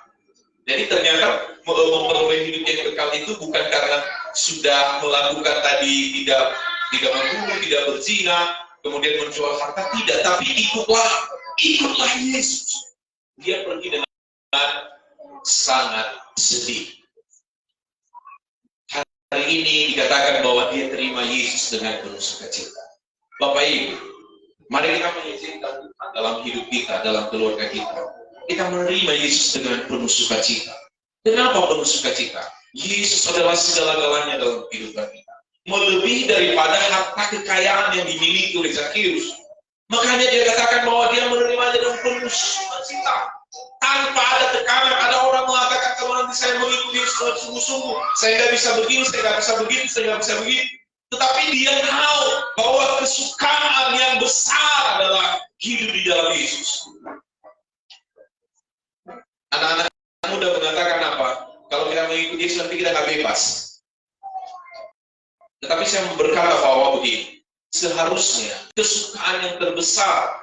D: Jadi ternyata memperoleh hidup yang kekal itu bukan karena sudah melakukan tadi tidak membunuh, tidak berzina, kemudian menjual harta, tidak. Tapi ikutlah Yesus. Dia pergi dengan sangat sedih. Hari ini dikatakan bahwa dia terima Yesus dengan penuh sukacita. Bapak Ibu, mari kita mengizinkan Tuhan dalam hidup kita, dalam keluarga kita. Kita menerima Yesus dengan penuh sukacita. Kenapa penuh sukacita? Yesus adalah segala-galanya dalam kehidupan kita. Melebihi daripada harta kekayaan yang dimiliki oleh Zakheus. Makanya dia katakan bahwa dia menerimanya dengan penuh sukacita. Tanpa ada tekanan, ada orang mengatakan kalau nanti saya mengikuti Yesus sungguh-sungguh, saya nggak bisa begini, saya nggak bisa begitu, saya nggak bisa begitu. Tetapi dia tahu bahwa kesukaan yang besar adalah hidup di dalam Yesus. Anak-anak muda mengatakan apa? Kalau kita mengikuti Yesus nanti kita nggak bebas. Tetapi saya berkata bahwa begini, seharusnya kesukaan yang terbesar,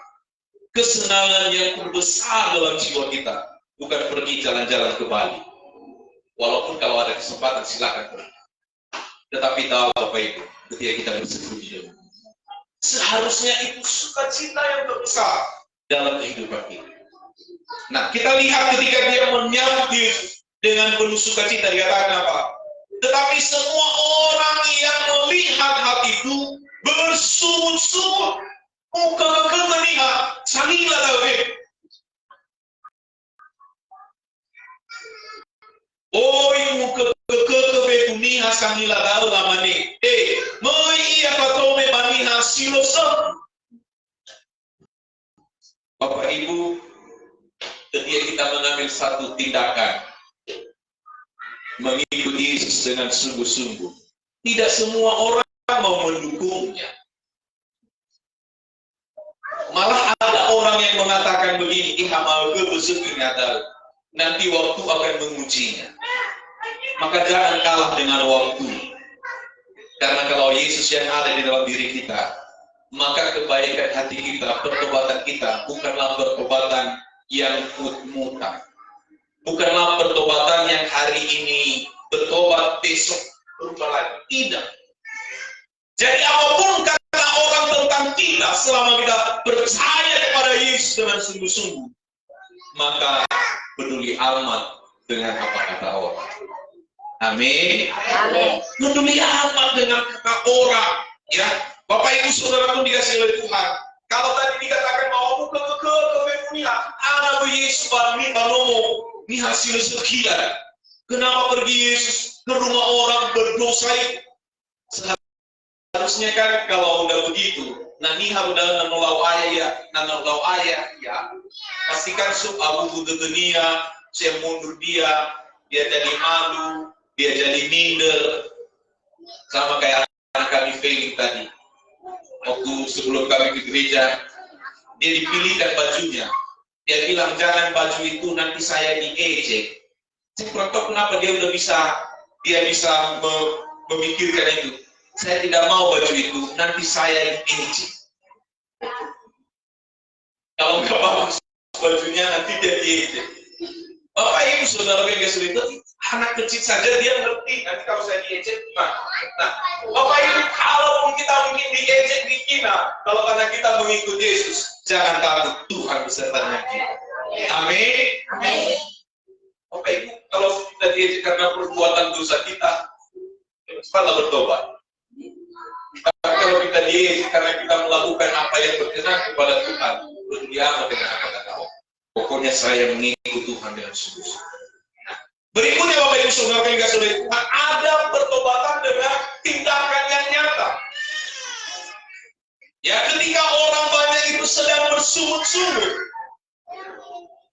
D: kesenangan yang terbesar dalam jiwa kita bukan pergi jalan-jalan ke Bali. Walaupun kalau ada kesempatan silakan pergi. Tetapi tahu Bapak Ibu, ketika kita bersekutu, seharusnya itu sukacita yang terbesar dalam kehidupan kita. Nah, kita lihat ketika dia menyambut Yesus dengan penuh sukacita, dikatakan apa? Tetapi semua orang yang melihat hal itu bersungut-sungut, muka kemenihan, salinglah lawe. Oh, muka kebetuniha salinglah lawe lamane. Moi akatome baniha silosa. Bapak Ibu, ketika kita mengambil satu tindakan mengikuti Yesus dengan sungguh-sungguh, tidak semua orang mau mendukungnya. Malah ada orang yang mengatakan begini, ihamal kebesukinya nanti waktu akan mengujinya. Maka jangan kalah dengan waktu. Karena kalau Yesus yang ada di dalam diri kita, maka kebaikan hati kita, pertobatan kita bukanlah pertobatan yang mut-mutan. Bukanlah pertobatan yang hari ini bertobat, besok berubah lagi. Tidak. Jadi apapun kata orang tentang kita, selama kita percaya kepada Yesus dengan sungguh-sungguh, maka peduli amat dengan apa kata orang. Amin.
B: Amin.
D: Peduli amat dengan kata orang. Ya, Bapak Ibu Saudaraku dikasih oleh Tuhan. Kalau tadi dikatakan bahwa ke Bemunia, anak Yesus bami banomo, ini hasil sekian. Kenapa pergi Yesus ke rumah orang berdosa itu? Seharusnya kan kalau udah begitu, nani udah nanulau ayah ya, pastikan sub abu dunia, saya mundur dia jadi malu, dia jadi minder, sama kayak anak kami Felix tadi. Waktu sebelum kami ke gereja, dia dipilihkan bajunya. Dia bilang jangan baju itu nanti saya diejek. Saya kurang tahu kenapa dia bisa memikirkan itu. Saya tidak mau baju itu, nanti saya diejek. Kalau nggak bagus bajunya nanti dia diejek. Bapak Ibu Saudara yang sulit itu, anak kecil saja dia ngerti. Nanti kalau saya diejek gimana? Nah, Bapak Ibu, kalau kita mungkin diejek di kita, kalau karena kita mengikuti Yesus, jangan takut, Tuhan beserta dengan kita. Amin.
B: Amin.
D: Bapak Ibu, kalau kita diejek karena perbuatan dosa kita, cepatlah bertobat. Tapi kalau kita diejek karena kita melakukan apa yang berkenan kepada Tuhan, berdiam dengan apa kata Allah. Pokoknya saya mengikut Tuhan dengan sungguh-sungguh. Berikutnya Bapak Ibu Saudara yang dikasihi oleh Tuhan, ada pertobatan dengan tindakan yang nyata. Ya, ketika orang banyak itu sedang bersungut-sungut,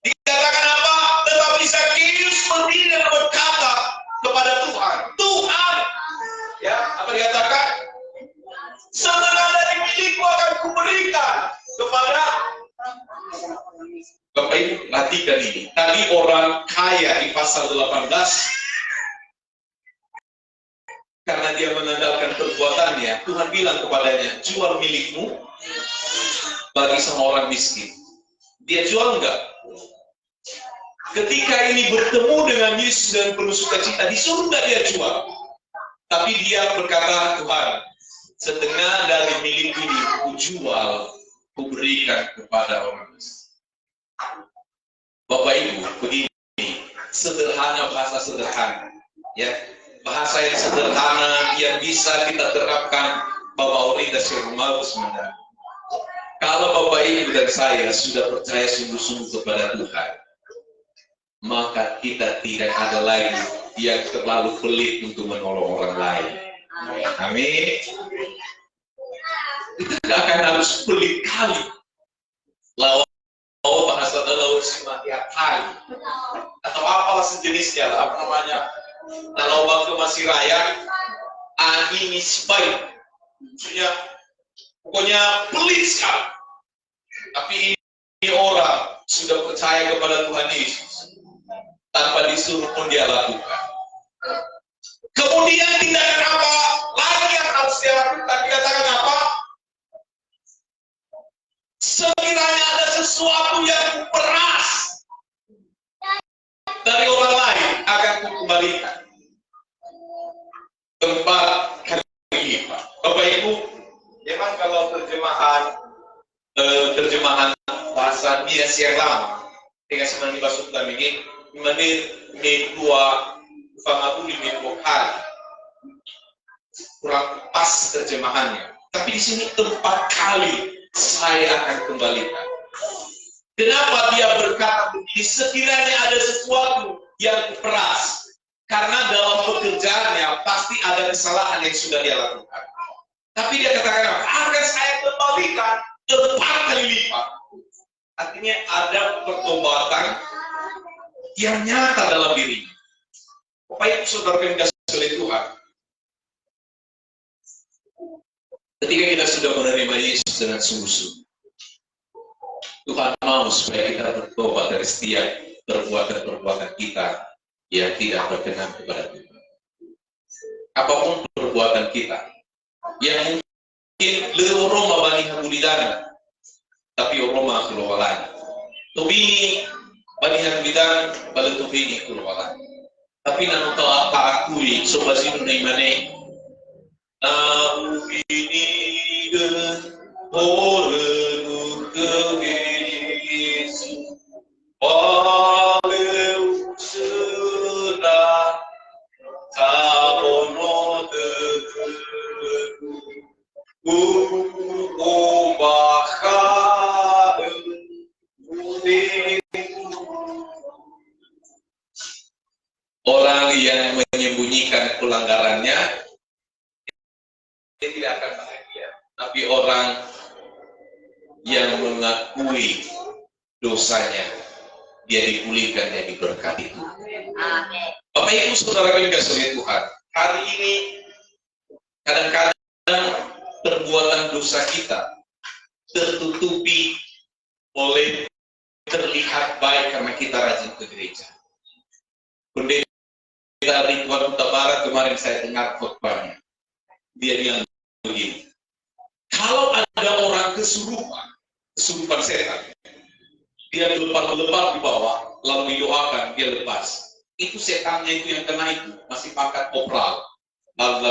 D: dikatakan apa? Tetapi Zakheus berdiri dan berkata kepada Tuhan, Tuhan, ya, apa dikatakan? Setengah dari milikku akan kuberikan kepada Bapak Ibu, perhatikan ini. Tadi orang kaya di pasal 18, karena dia mengandalkan perbuatannya, Tuhan bilang kepadanya, jual milikmu bagi sama orang miskin. Dia jual enggak? Ketika ini bertemu dengan Yesus dan penuh sukacita, disuruh enggak dia jual? Tapi dia berkata, Tuhan, setengah dari milikku ini ku jual, ku berikan kepada orang miskin. Bapak Ibu, begini, sederhana, bahasa sederhana, ya, bahasa yang sederhana yang bisa kita terapkan bahwa orientasi rumah sebenarnya. Kalau Bapak Ibu dan saya sudah percaya sungguh-sungguh kepada Tuhan, maka kita tidak ada lagi yang terlalu pelit untuk menolong orang lain. Amin. Kita tidak akan harus pelit kali. Bahasa laut tiap hari atau apalah sejenisnya, apa namanya, kalau waktu masih raya ini sebaik maksudnya pokoknya pelit sekali, tapi ini orang sudah percaya kepada Tuhan Yesus tanpa disuruh pun dia lakukan. Kemudian tindakan apa lagi yang harus dia lakukan? Dikatakan apa? Sekiranya ada sesuatu yang kuperas dari orang lain, akan kukembalikan tempat kali lipat. Bapak Ibu, memang kalau terjemahan bahasa bias yang lama, dengan sebenarnya bahasa kami ini menit dua fangabu lima hari kurang pas terjemahannya. Tapi di sini 4 kali saya akan kembalikan. Kenapa dia berkata begini? Sekiranya ada sesuatu yang keras, karena dalam pekerjaannya pasti ada kesalahan yang sudah dia lakukan. Tapi dia katakan, akan saya kembalikan 4 kali lipat. Artinya ada pertobatan yang nyata dalam dirinya. Bapak Ibu Saudara yang dikasihi oleh Tuhan, ketika kita sudah menerima Yesus dengan sungguh-sungguh, Tuhan mau supaya kita bertobat dari setiap perbuatan-perbuatan kita yang tidak berkenan kepada Tuhan. Apapun perbuatan kita, yang mungkin Roma bani habulidana, tapi Roma kelolaan. Tobini balihan bidan baletu ini kurwala. Tapi nanu tahu apa akui sobat sinu neimane. Ini gen orang kebesu, walau sudah tabono teguh, ubahkan orang yang menyembunyikan pelanggarannya dia tidak akan bahagia. Tapi orang yang mengakui dosanya, dia dipulihkan, dia diberkati Tuhan.
B: Amin.
D: Bapak Ibu Saudara yang dikasihi Tuhan, hari ini kadang-kadang perbuatan dosa kita tertutupi oleh terlihat baik karena kita rajin ke gereja. Pendeta Ridwan Huta Barat kemarin saya dengar khotbahnya. Dia bilang begini, kalau ada orang kesurupan setan, dia lepas di bawah, lalu didoakan, dia lepas. Itu setannya itu yang kena itu masih pangkat kopral, lalu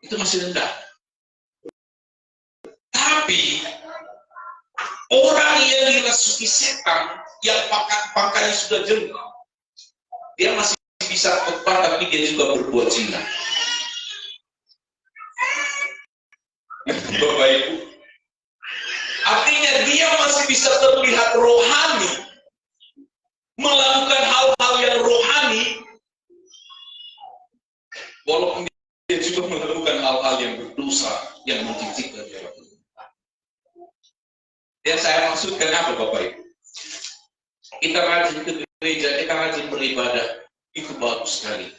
D: itu masih rendah. Tapi orang yang dirasuki setan, yang pangkatnya sudah jenjang, dia masih bisa khotbah, tapi dia juga berbuat zina. Bapak Ibu, artinya dia masih bisa terlihat rohani, melakukan hal-hal yang rohani, walaupun dia juga melakukan hal-hal yang berdosa, yang menjijikkan hadapan Tuhan. Dan saya maksudkan apa Bapak Ibu? Kita rajin ke gereja, kita rajin beribadah, itu bagus sekali.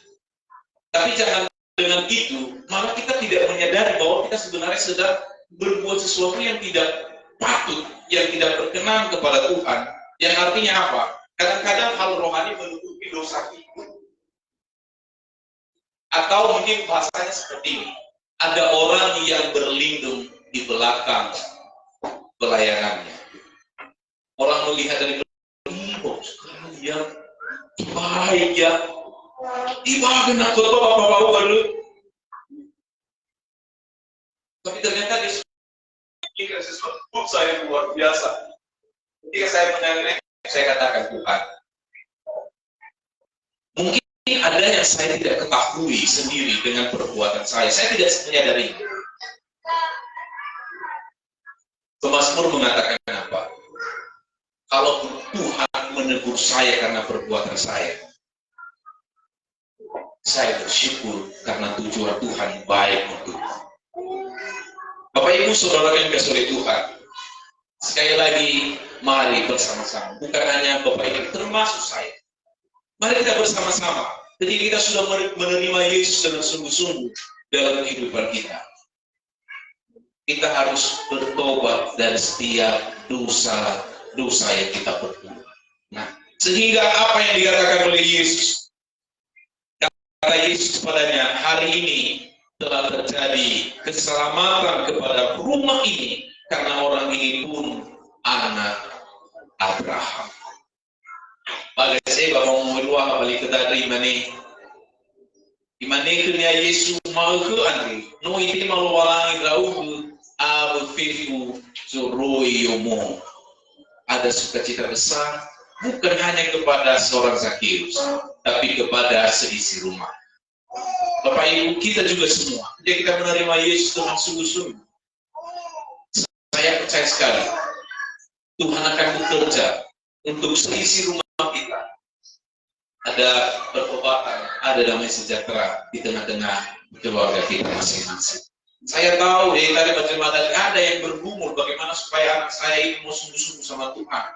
D: Tapi jangan dengan itu, malah kita tidak menyadari bahwa kita sebenarnya sedang berbuat sesuatu yang tidak patut, yang tidak berkenan kepada Tuhan. Yang artinya apa? Kadang-kadang hal rohani menutupi dosa itu. Atau mungkin bahasanya seperti ini. Ada orang yang berlindung di belakang pelayanannya. Orang melihat dari belakang, sekarang dia baik ya. Ibadah kena khotbah bapak-bapak baru. Tapi ternyata dia pikir sesuatu saya luar biasa. Ketika saya mendengarnya, saya katakan Tuhan, mungkin ada yang saya tidak ketahui sendiri dengan perbuatan saya. Saya tidak menyadari. Pemazmur mengatakan apa? Kalau Tuhan menegur saya karena perbuatan saya bersyukur karena tujuan Tuhan baik untuk Bapak Ibu Saudara yang dikasihi Tuhan. Sekali lagi, mari bersama-sama. Bukan hanya Bapak Ibu, termasuk saya. Mari kita bersama-sama. Jadi kita sudah menerima Yesus dengan sungguh-sungguh dalam kehidupan kita. Kita harus bertobat dari setiap dosa yang kita perbuat. Nah, sehingga apa yang dikatakan oleh Yesus? Kata Yesus kepadanya, hari ini telah terjadi keselamatan kepada rumah ini karena orang ini pun anak Abraham. Bagai saya bawa mengeluar balik ke dari imane kenya Yesus mau ke Andri, no itu mau walangi rauh abu fifu suroi yomo. Ada sukacita besar bukan hanya kepada seorang Zakheus, tapi kepada seisi rumah. Bapak Ibu, kita juga semua, ketika kita menerima Yesus dengan sungguh-sungguh, saya percaya sekali Tuhan akan bekerja untuk seisi rumah kita. Ada pertobatan, ada damai sejahtera di tengah-tengah keluarga kita masing-masing. Saya tahu dari tadi bagaimana ada yang bergumul bagaimana supaya anak saya ini mau sungguh-sungguh sama Tuhan.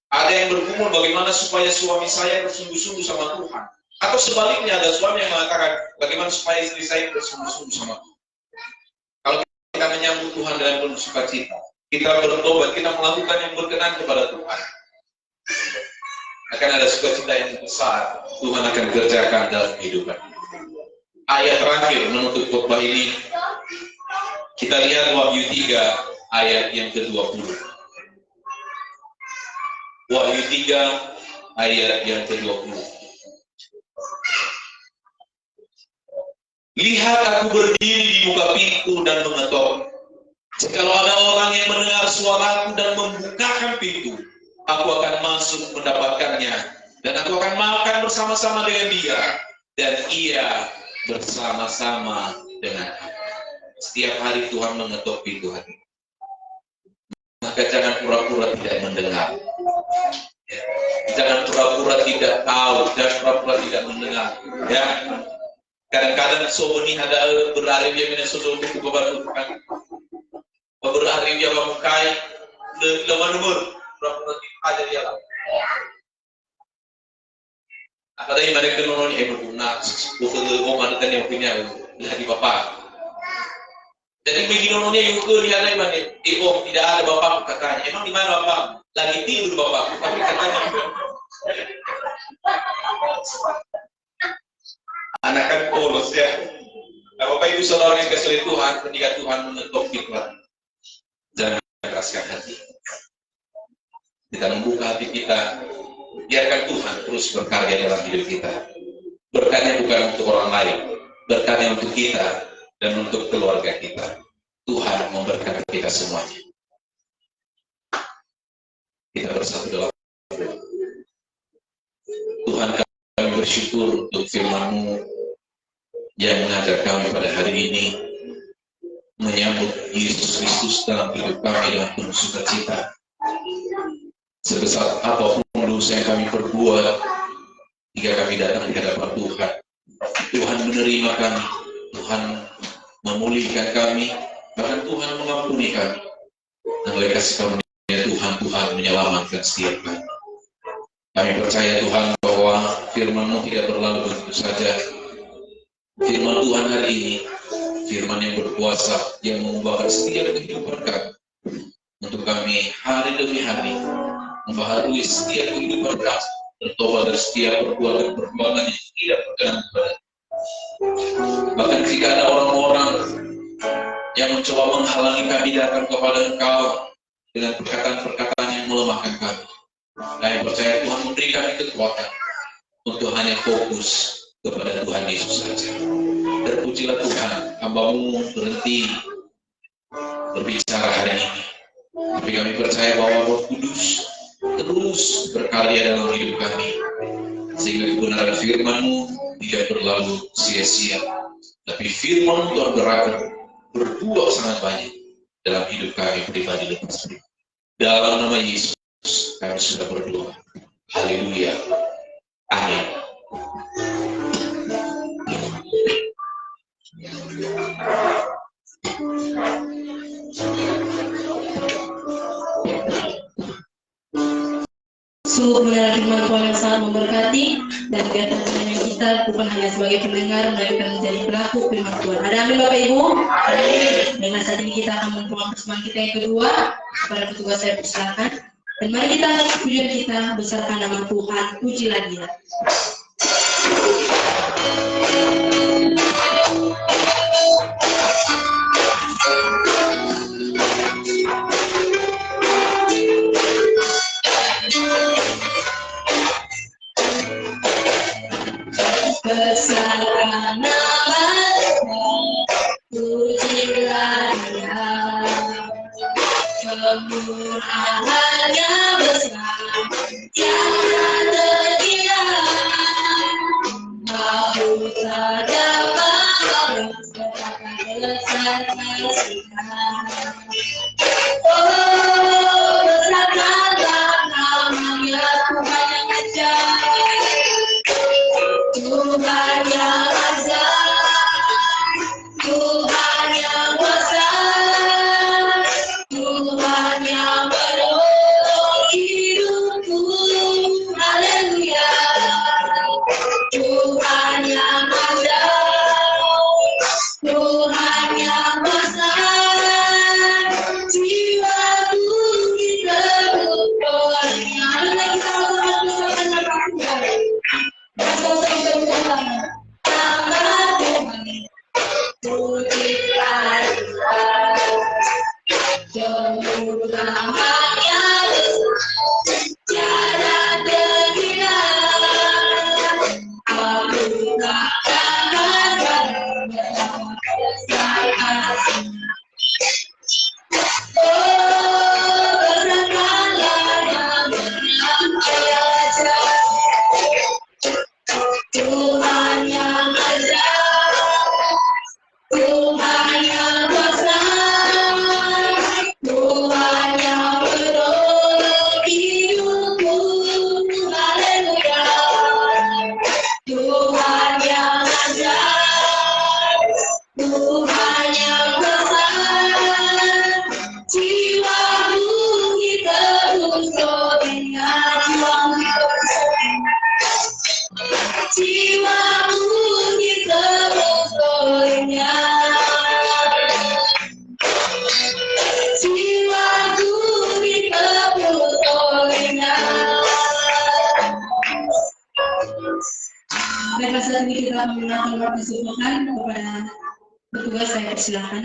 D: Ada yang bergumul bagaimana supaya suami saya bersungguh-sungguh sama Tuhan. Atau sebaliknya ada suami yang mengatakan bagaimana supaya istri saya bersungguh-sungguh sama Tuhan. Kalau kita menyambut Tuhan dengan penuh sukacita, kita bertobat, kita melakukan yang berkenan kepada Tuhan, akan ada sukacita yang besar Tuhan akan kerjakan dalam kehidupan. Ayat terakhir menutup khotbah ini, kita lihat Wahyu 3 ayat yang ke-20. Wahyu 3 ayat yang ke-20. Lihat, aku berdiri di muka pintu dan mengetok. Jikalau ada orang yang mendengar suaraku dan membukakan pintu, aku akan masuk mendapatkannya, dan aku akan makan bersama-sama dengan dia, dan ia bersama-sama dengan aku. Setiap hari Tuhan mengetuk pintu hati. Maka jangan pura-pura tidak mendengar. Jangan pura-pura tidak tahu, dan pura-pura tidak mendengar. Ya, kadang-kadang sobeni ada berlari dia minat sosok untuk kebarukan. Berlari dia bamukai, lawan umur, pura-pura tidak ada dia lah. Apa tadi mereka nonton yang berguna, bukan ada kan yang punya di bapak. Jadi begini nontonnya juga dia ada mana? Om tidak ada bapak katanya. Emang di mana bapak? Lagi tidur bapak. Tapi katanya anak kan polos ya. Nah, Bapak Ibu saudara yang kasih Tuhan, ketika Tuhan mengetuk kita, jangan keraskan hati. Kita membuka hati kita, biarkan Tuhan terus berkarya dalam hidup kita. Berkarya bukan untuk orang lain, berkarya untuk kita dan untuk keluarga kita. Tuhan memberkati kita semuanya. Kita bersatu dalam Tuhan, kami bersyukur untuk firman-Mu yang mengajar kami pada hari ini, menyambut Yesus Kristus dalam hidup kami dengan penuh sukacita. Sebesar apapun dosa yang kami perbuat, jika kami datang di hadapan Tuhan, Tuhan menerima kami, Tuhan memulihkan kami, bahkan Tuhan mengampuni kami. Dan oleh kasih karunia Tuhan, Tuhan menyelamatkan setiap kami. Kami percaya Tuhan bahwa firman-Mu tidak berlalu begitu saja. Firman Tuhan hari ini, firman yang berkuasa, yang mengubahkan setiap kehidupan kami. Untuk kami hari demi hari membaharui setiap kehidupan kami, bertobat dari setiap perbuatan yang tidak berkenan kepada. Bahkan jika ada orang-orang yang mencoba menghalangi kami datang kepada Engkau dengan perkataan-perkataan yang melemahkan kami, kami percaya Tuhan memberi kami kekuatan untuk hanya fokus kepada Tuhan Yesus saja. Terpujilah Tuhan, hamba-Mu berhenti berbicara hari ini, tapi kami percaya bahwa Roh Kudus terus berkarya dalam hidup kami, sehingga kebenaran firman-Mu tidak berlalu sia-sia, tapi firman-Mu Tuhan berbuah sangat banyak dalam hidup kami pribadi lepas pribadi. Dalam nama Yesus kami sudah berdoa. Haleluya. Amin.
A: Sungguh kebenaran firman Tuhan yang sangat memberkati, dan biarkan kiranya kita bukan hanya sebagai pendengar, melainkan menjadi pelaku firman Tuhan. Ada amin Bapak Ibu? Amin. Dengan saat ini kita akan membawa persembahan kita yang kedua. Kepada petugas saya persilakan. Dan mari kita angkat pujian kita besarkan nama Tuhan, pujilah Dia.
B: Besarkan nama-Nya, pujilah Dia. Kemurahan-Nya besar, tiada terkira. Mahu tak dapat balas betapa besar kasih-Nya. Oh, besarkanlah nama-Nya, Tuhan yang ajaib, Tuhan yang ajaib, Tuhan yang besar, Tuhan yang menolong hidup jiwaku ditebus olehnya. Jiwaku ditebus olehnya.
A: Baiklah, saat ini kita akan mengenalkan waktu kepada petugas. Saya persilakan.